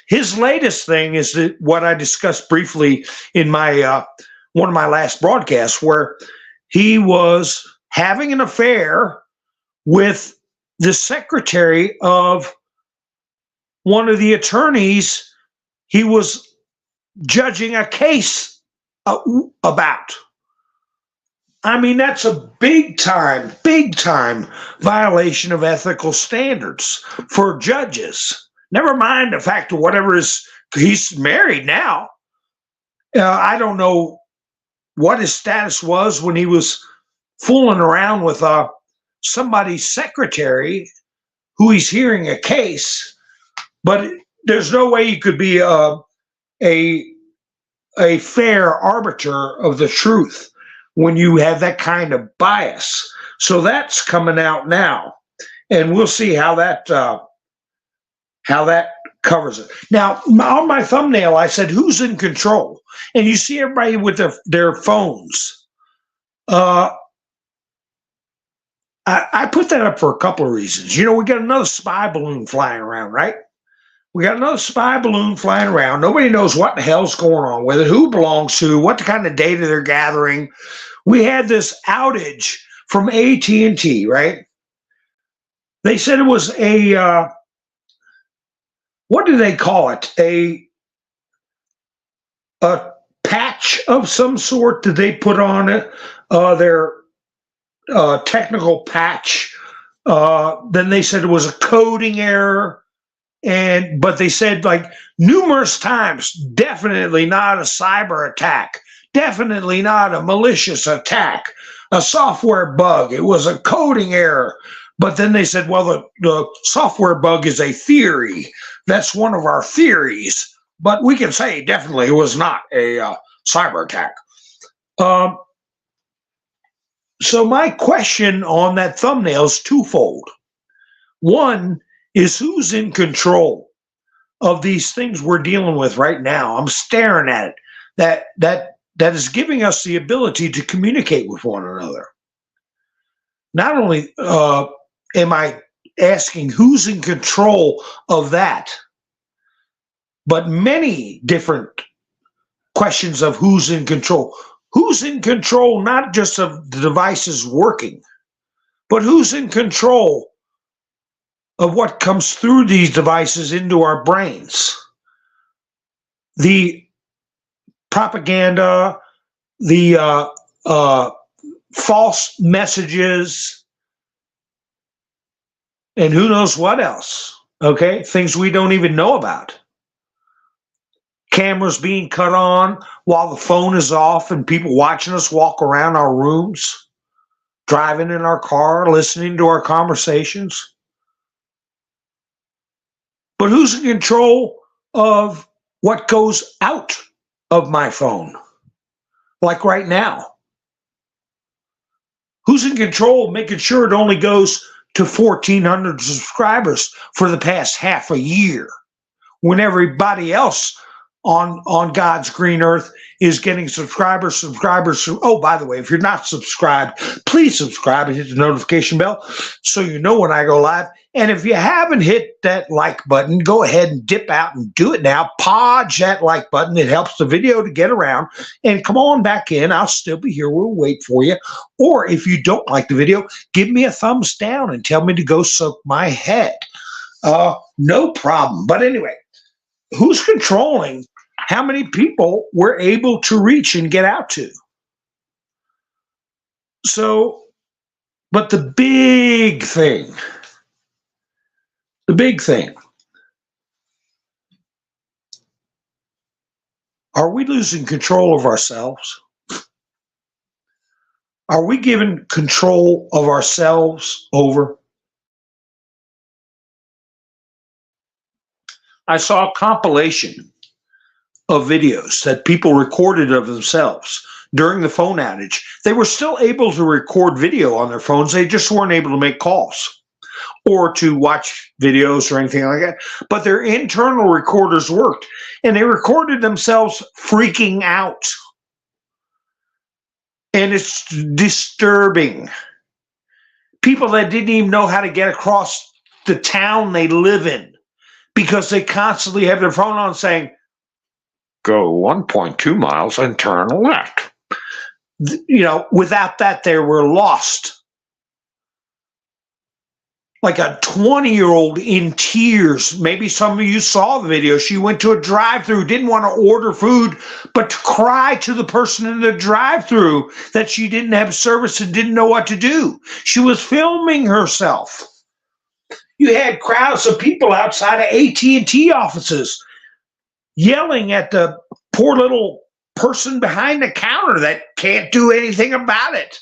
his latest thing is what I discussed briefly in my one of my last broadcasts, where he was having an affair with the secretary of one of the attorneys he was judging a case about. I mean, that's a big time violation of ethical standards for judges. Never mind the fact of whatever he's married now. I don't know what his status was when he was fooling around with somebody's secretary who he's hearing a case, but there's no way you could be a fair arbiter of the truth when you have that kind of bias. So that's coming out now, and we'll see how that covers it. Now, on my thumbnail, I said, who's in control? And you see everybody with their phones. I put that up for a couple of reasons. We got another spy balloon flying around, right? We got another spy balloon flying around. Nobody knows what the hell's going on with it, who belongs to, what kind of data they're gathering. We had this outage from AT&T, right? They said it was a, what do they call it? A patch of some sort that they put on it, their technical patch. Then they said it was a coding error. But they said like numerous times, definitely not a cyber attack, definitely not a malicious attack, a software bug. It was a coding error. But then they said, well, the software bug is a theory. That's one of our theories. But we can say definitely it was not a cyber attack. So my question on that thumbnail is twofold. One is, who's in control of these things we're dealing with right now? I'm staring at it. That is giving us the ability to communicate with one another. Not only am I asking who's in control of that, but many different questions of who's in control. Who's in control not just of the devices working, but who's in control of what comes through these devices into our brains? The propaganda, the false messages, and who knows what else, okay? Things we don't even know about. Cameras being cut on while the phone is off and people watching us walk around our rooms, driving in our car, listening to our conversations. But who's in control of what goes out of my phone? Like right now. Who's in control of making sure it only goes to 1,400 subscribers for the past half a year, when everybody else on God's green earth is getting subscribers. Oh, by the way, if you're not subscribed, please subscribe and hit the notification bell so you know when I go live. And if you haven't hit that like button, go ahead and dip out and do it now. Podge that like button. It helps the video to get around. And come on back in. I'll still be here. We'll wait for you. Or if you don't like the video, give me a thumbs down and tell me to go soak my head. No problem. But anyway, who's controlling how many people we're able to reach and get out to? So, but the big thing, are we losing control of ourselves? Are we giving control of ourselves over? I saw a compilation of videos that people recorded of themselves during the phone outage. They were still able to record video on their phones. They just weren't able to make calls or to watch videos or anything like that. But their internal recorders worked, and they recorded themselves freaking out. And it's disturbing. People that didn't even know how to get across the town they live in because they constantly have their phone on saying, go 1.2 miles and turn left. You know, without that, they were lost. Like a 20-year-old in tears. Maybe some of you saw the video. She went to a drive-thru, didn't want to order food, but to cry to the person in the drive-thru that she didn't have service and didn't know what to do. She was filming herself. You had crowds of people outside of AT&T offices yelling at the poor little person behind the counter that can't do anything about it.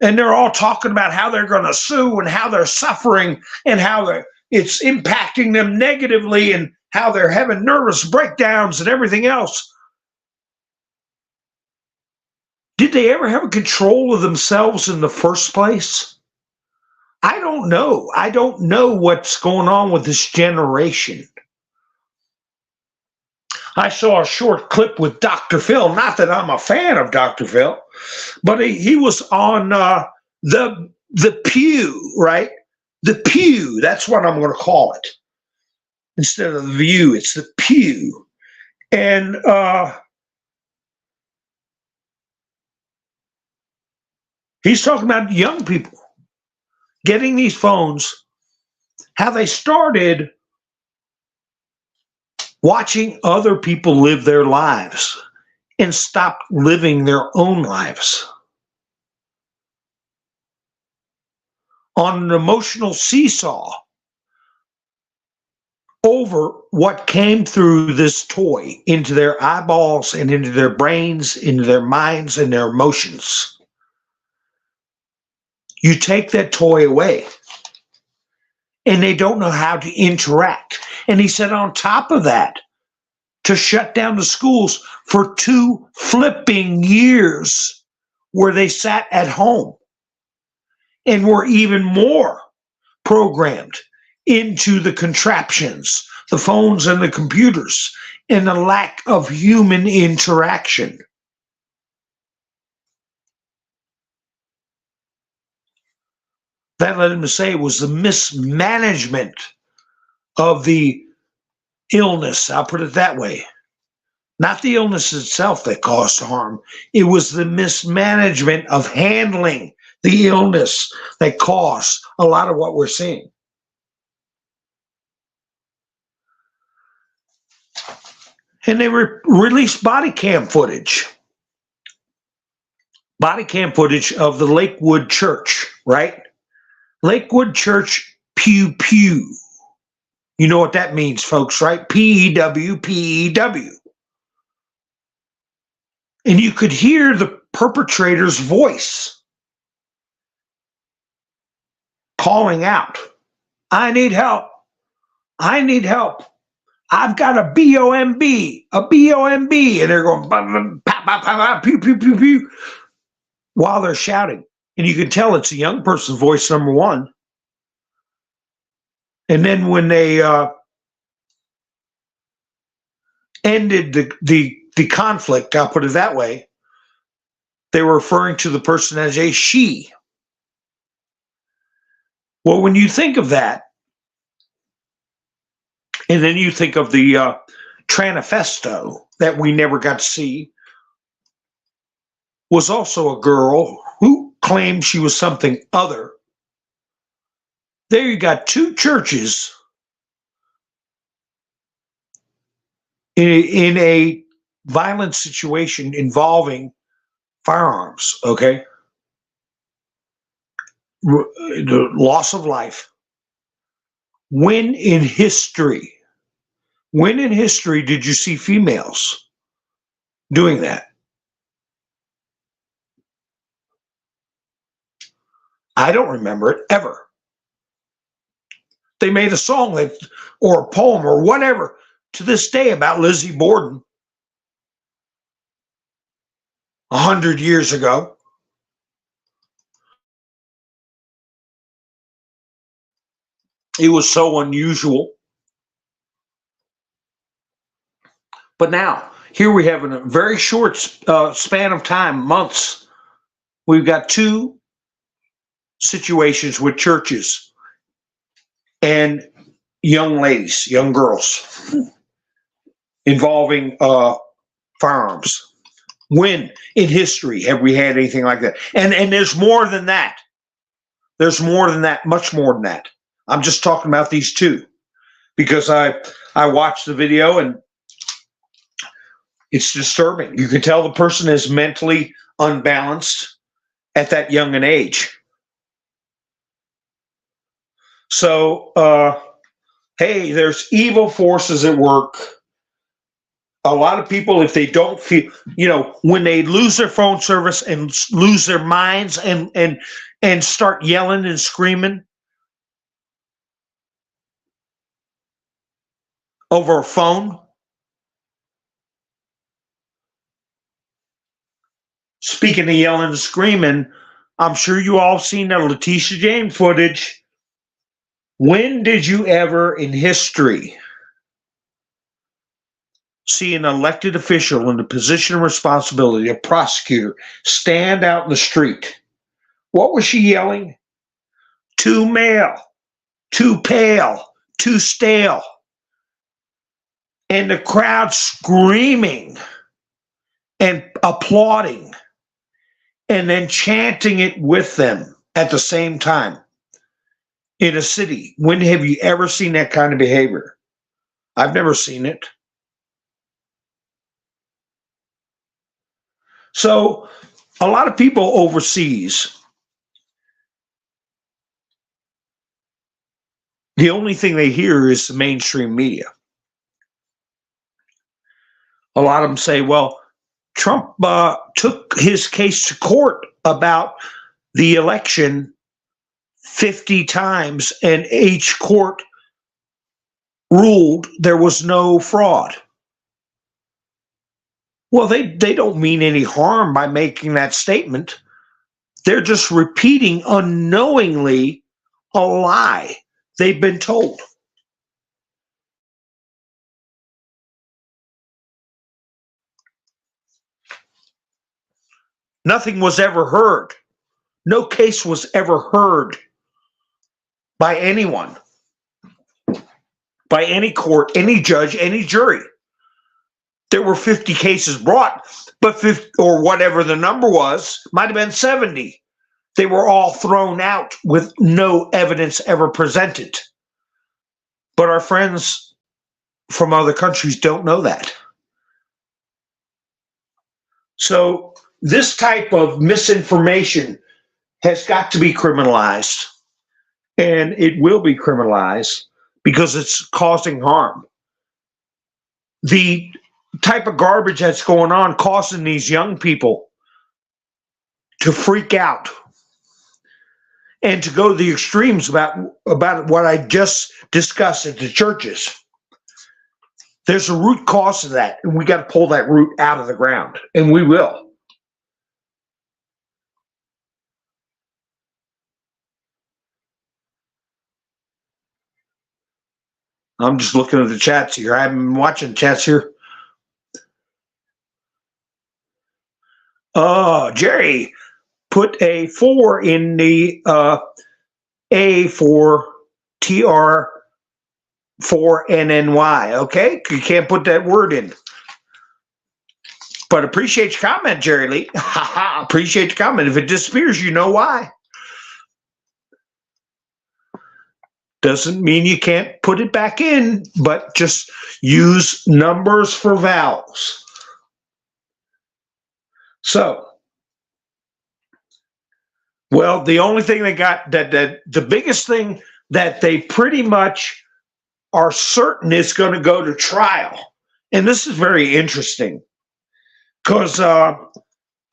And they're all talking about how they're going to sue and how they're suffering and how it's impacting them negatively and how they're having nervous breakdowns and everything else. Did they ever have control of themselves in the first place? I don't know. I don't know what's going on with this generation. I saw a short clip with Dr. Phil. Not that I'm a fan of Dr. Phil, but he was on the Pew, right? The Pew, that's what I'm going to call it. Instead of the View, it's the Pew. And he's talking about young people getting these phones, how they started watching other people live their lives and stopped living their own lives. On an emotional seesaw over what came through this toy into their eyeballs and into their brains, into their minds and their emotions. You take that toy away and they don't know how to interact. And he said on top of that, to shut down the schools for 2 flipping years where they sat at home and were even more programmed into the contraptions, the phones and the computers, and the lack of human interaction. That led him to say it was the mismanagement of the illness. I'll put it that way. Not the illness itself that caused harm. It was the mismanagement of handling the illness that caused a lot of what we're seeing. And they released body cam footage. Body cam footage of the Lakewood Church, right? Lakewood Church Pew Pew. You know what that means, folks, right? P-E-W, P-E-W. And you could hear the perpetrator's voice calling out, I need help. I need help. I've got a B-O-M-B, a B-O-M-B. And they're going, pop, pop, pop, pew, pew, pew, pew, while they're shouting. And you can tell it's a young person's voice, number one. And then when they ended the conflict, I'll put it that way, they were referring to the person as a she. Well, when you think of that, and then you think of the Tranifesto that we never got to see, was also a girl who claimed she was something other. There you got two churches in a violent situation involving firearms, okay? The loss of life. When in history did you see females doing that? I don't remember it ever. They made a song or a poem or whatever to this day about Lizzie Borden 100 years ago. It was so unusual. But now, here we have, in a very short span of time, months, we've got two situations with churches and young ladies, young girls, involving firearms. When in history have we had anything like that? And there's more than that. There's more than that, much more than that. I'm just talking about these two because I watched the video and it's disturbing. You can tell the person is mentally unbalanced at that young an age. So, hey, there's evil forces at work. A lot of people, if they don't feel, when they lose their phone service and lose their minds and start yelling and screaming over a phone. Speaking of yelling and screaming, I'm sure you all seen the Letitia James footage. When did you ever in history see an elected official in a position of responsibility, a prosecutor, stand out in the street? What was she yelling? Too male, too pale, too stale. And the crowd screaming and applauding and then chanting it with them at the same time in a city. When have you ever seen that kind of behavior? I've never seen it. So a lot of people overseas, the only thing they hear is the mainstream media. A lot of them say, well, Trump took his case to court about the election 50 times, and each court ruled there was no fraud. Well, they don't mean any harm by making that statement. They're just repeating unknowingly a lie they've been told. Nothing was ever heard. No case was ever heard by anyone, by any court, any judge, any jury. There were 50 cases brought, but 50, or whatever the number was, might have been 70. They were all thrown out with no evidence ever presented. But our friends from other countries don't know that. So this type of misinformation has got to be criminalized, and it will be criminalized because it's causing harm. The type of garbage that's going on causing these young people to freak out and to go to the extremes about what I just discussed at the churches. There's a root cause of that, and we got to pull that root out of the ground, and we will. I'm just looking at the chats here. I haven't been watching chats here. Jerry put a 4 in the A for TR4NNY. Okay, you can't put that word in. But appreciate your comment, Jerry Lee. Appreciate your comment. If it disappears, you know why. Doesn't mean you can't put it back in, but just use numbers for vowels. So, well, the only thing they got that the biggest thing that they pretty much are certain is going to go to trial. And this is very interesting because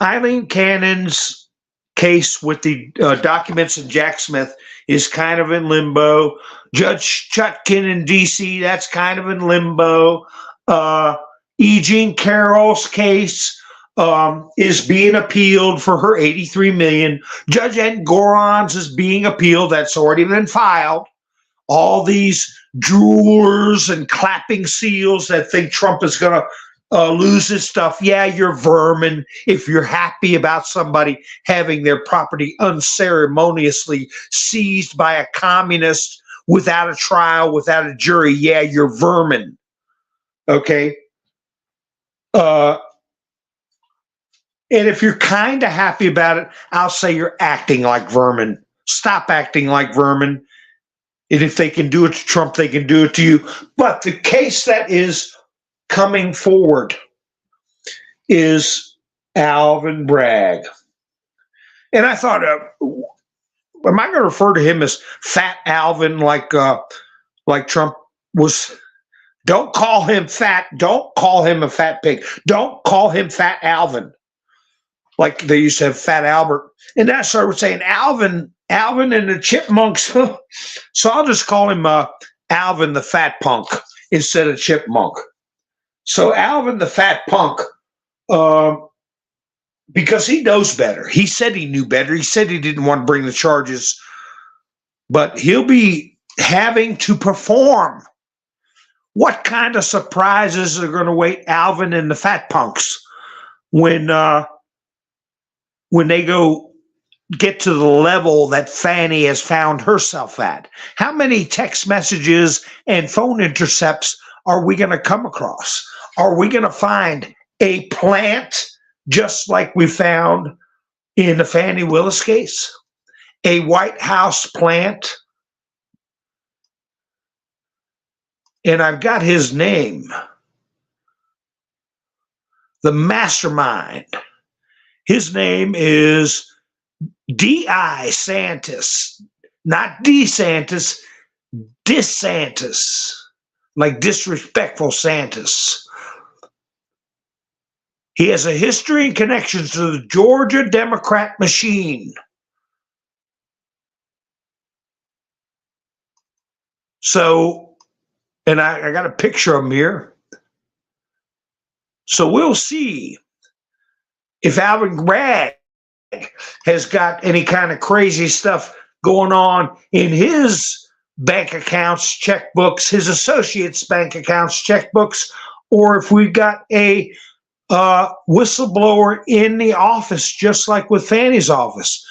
Eileen Cannon's case with the documents in Jack Smith is kind of in limbo. Judge Chutkin in D.C., that's kind of in limbo. E. Jean Carroll's case is being appealed for her $83 million. Judge Ed Goron's is being appealed. That's already been filed. All these droolers and clapping seals that think Trump is going to lose his stuff. Yeah, you're vermin if you're happy about somebody having their property unceremoniously seized by a communist without a trial, without a jury. Yeah, you're vermin. Okay? And if you're kind of happy about it, I'll say you're acting like vermin. Stop acting like vermin. And if they can do it to Trump, they can do it to you. But the case that is coming forward is Alvin Bragg. And I thought, am I going to refer to him as Fat Alvin like Trump was? Don't call him fat. Don't call him a fat pig. Don't call him Fat Alvin. Like they used to have Fat Albert. And that's what I was saying, Alvin and the Chipmunks. So I'll just call him Alvin the Fat Punk instead of Chipmunk. So Alvin the Fat Punk, because he knows better. He said he knew better. He said he didn't want to bring the charges. But he'll be having to perform. What kind of surprises are going to wait Alvin and the Fat Punks when they go get to the level that Fannie has found herself at? How many text messages and phone intercepts are we going to come across? Are we going to find a plant just like we found in the Fannie Willis case? A White House plant? And I've got his name. The mastermind. His name is D.I. Santis, not DeSantis, DeSantis, like disrespectful Santis. He has a history and connections to the Georgia Democrat machine. So, and I got a picture of him here. So we'll see if Alvin Bragg has got any kind of crazy stuff going on in his bank accounts, checkbooks, his associates' bank accounts, checkbooks, or if we've got a whistleblower in the office, just like with Fannie's office.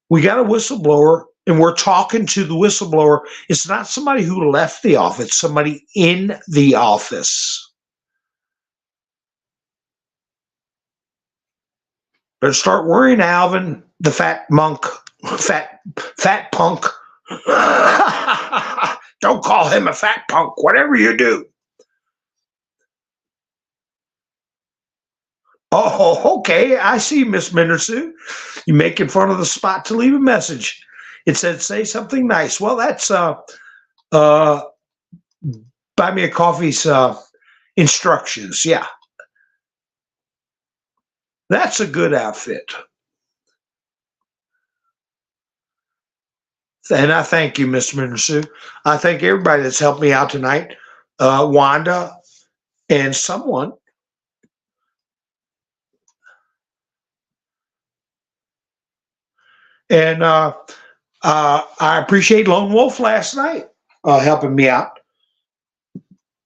We got a whistleblower, and we're talking to the whistleblower. It's not somebody who left the office, somebody in the office. Better start worrying, Alvin, the fat monk, fat punk. Don't call him a fat punk, whatever you do. Oh, okay. I see, Miss Mindersu. You're making fun of the spot to leave a message. It said, say something nice. Well, that's Buy Me a Coffee's instructions. Yeah. That's a good outfit. And I thank you, Mr. Mindersu. I thank everybody that's helped me out tonight. Wanda and someone. And I appreciate Lone Wolf last night. helping me out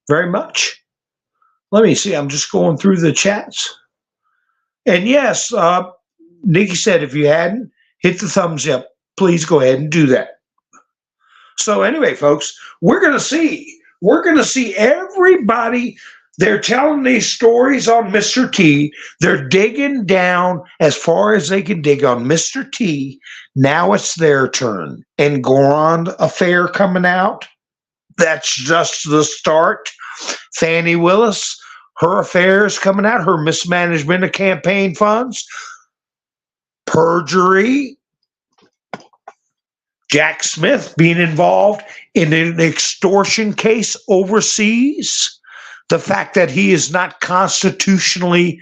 very much. Let me see. I'm just going through the chats. And yes, Nikki said if you hadn't, hit the thumbs up. Please go ahead and do that. So anyway, folks, we're going to see everybody. They're telling these stories on Mr. T. They're digging down as far as they can dig on Mr. T. Now it's their turn. And Grand affair coming out. That's just the start. Fannie Willis, her affairs coming out, her mismanagement of campaign funds, perjury, Jack Smith being involved in an extortion case overseas, the fact that he is not constitutionally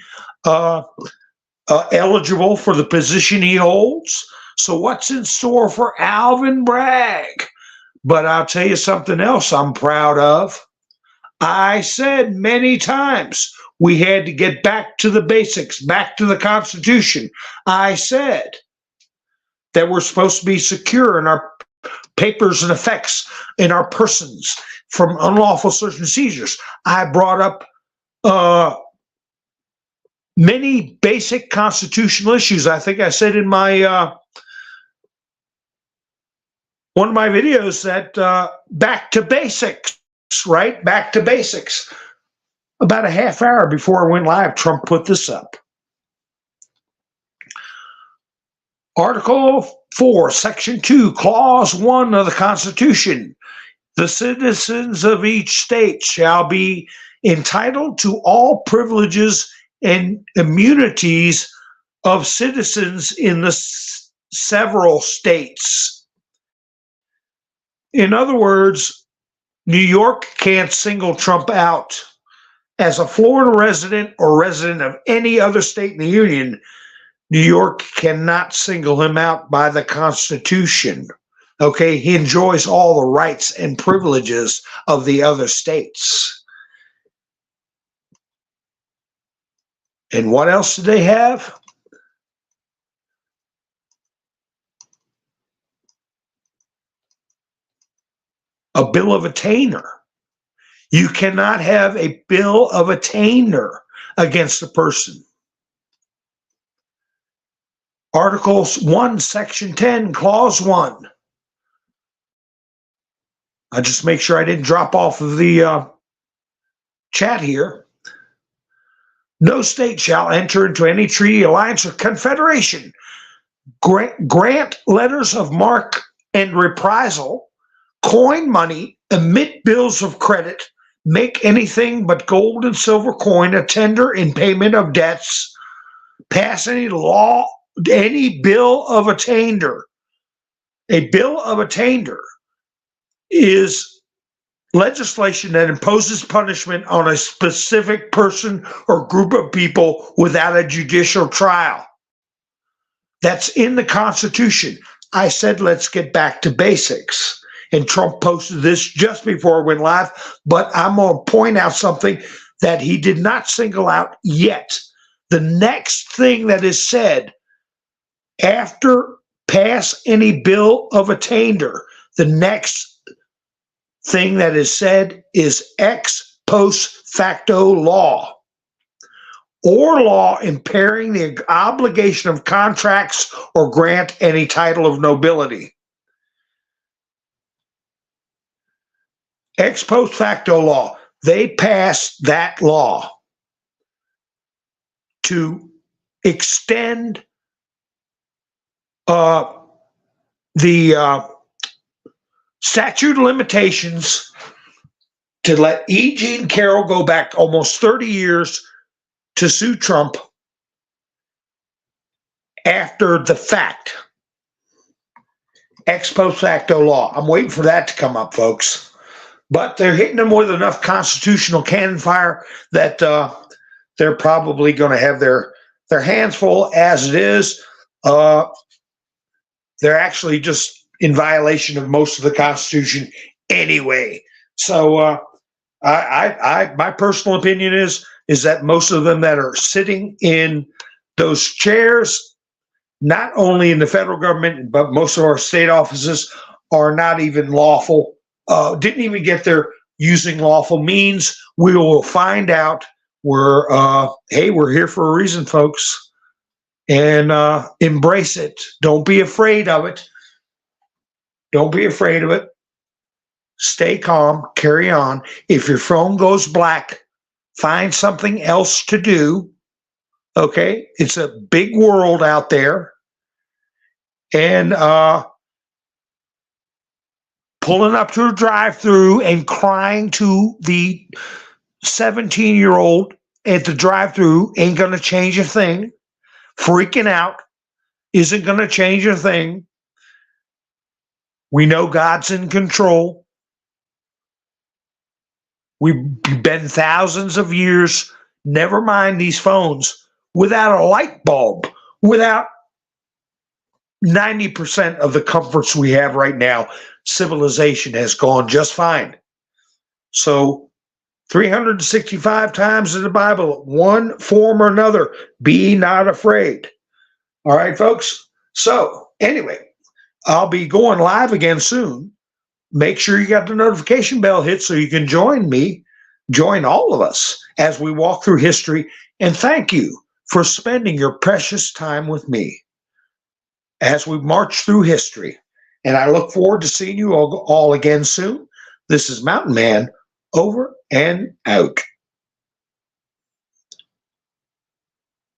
eligible for the position he holds. So what's in store for Alvin Bragg? But I'll tell you something else I'm proud of. I said many times we had to get back to the basics, back to the Constitution. I said that we're supposed to be secure in our papers and effects in our persons from unlawful search and seizures. I brought up many basic constitutional issues. I think I said in my one of my videos that back to basics, right? Back to basics. About a half hour before I went live, Trump put this up. Article 4, Section 2, Clause 1 of the Constitution. The citizens of each state shall be entitled to all privileges and immunities of citizens in the several states. In other words, New York can't single Trump out. As a Florida resident or resident of any other state in the Union, New York cannot single him out by the Constitution. Okay, he enjoys all the rights and privileges of the other states. And what else do they have? A bill of attainder. You cannot have a bill of attainder against a person. Article 1, Section 10, Clause 1. I'll just make sure I didn't drop off of the chat here. No state shall enter into any treaty, alliance, or confederation, grant letters of marque and reprisal, coin money, emit bills of credit, make anything but gold and silver coin a tender in payment of debts, pass any law, any bill of attainder. A bill of attainder is legislation that imposes punishment on a specific person or group of people without a judicial trial. That's in the Constitution. I said, let's get back to basics. And Trump posted this just before I went live, but I'm going to point out something that he did not single out yet. The next thing that is said after pass any bill of attainder, the next thing that is said is ex post facto law, or law impairing the obligation of contracts or grant any title of nobility. Ex post facto law. They passed that law to extend the statute of limitations to let E. Jean Carroll go back almost 30 years to sue Trump after the fact. Ex post facto law. I'm waiting for that to come up, folks. But they're hitting them with enough constitutional cannon fire that they're probably going to have their hands full as it is. They're actually just in violation of most of the Constitution anyway. So my personal opinion is that most of them that are sitting in those chairs, not only in the federal government, but most of our state offices, are not even lawful didn't even get there using lawful means. We will find out. Hey, we're here for a reason, folks, and embrace it. Don't be afraid of it. Don't be afraid of it. Stay calm, carry on. If your phone goes black, find something else to do. Okay, it's a big world out there, and pulling up to a drive-through and crying to the 17-year-old at the drive-through ain't going to change a thing. Freaking out isn't going to change a thing. We know God's in control. We've been thousands of years, never mind these phones, without a light bulb, without 90% of the comforts we have right now. Civilization has gone just fine. So 365 times in the Bible, one form or another, be not afraid. All right, folks? So anyway, I'll be going live again soon. Make sure you got the notification bell hit so you can join me, join all of us as we walk through history. And thank you for spending your precious time with me as we march through history. And I look forward to seeing you all again soon. This is Mountain Man, over and out.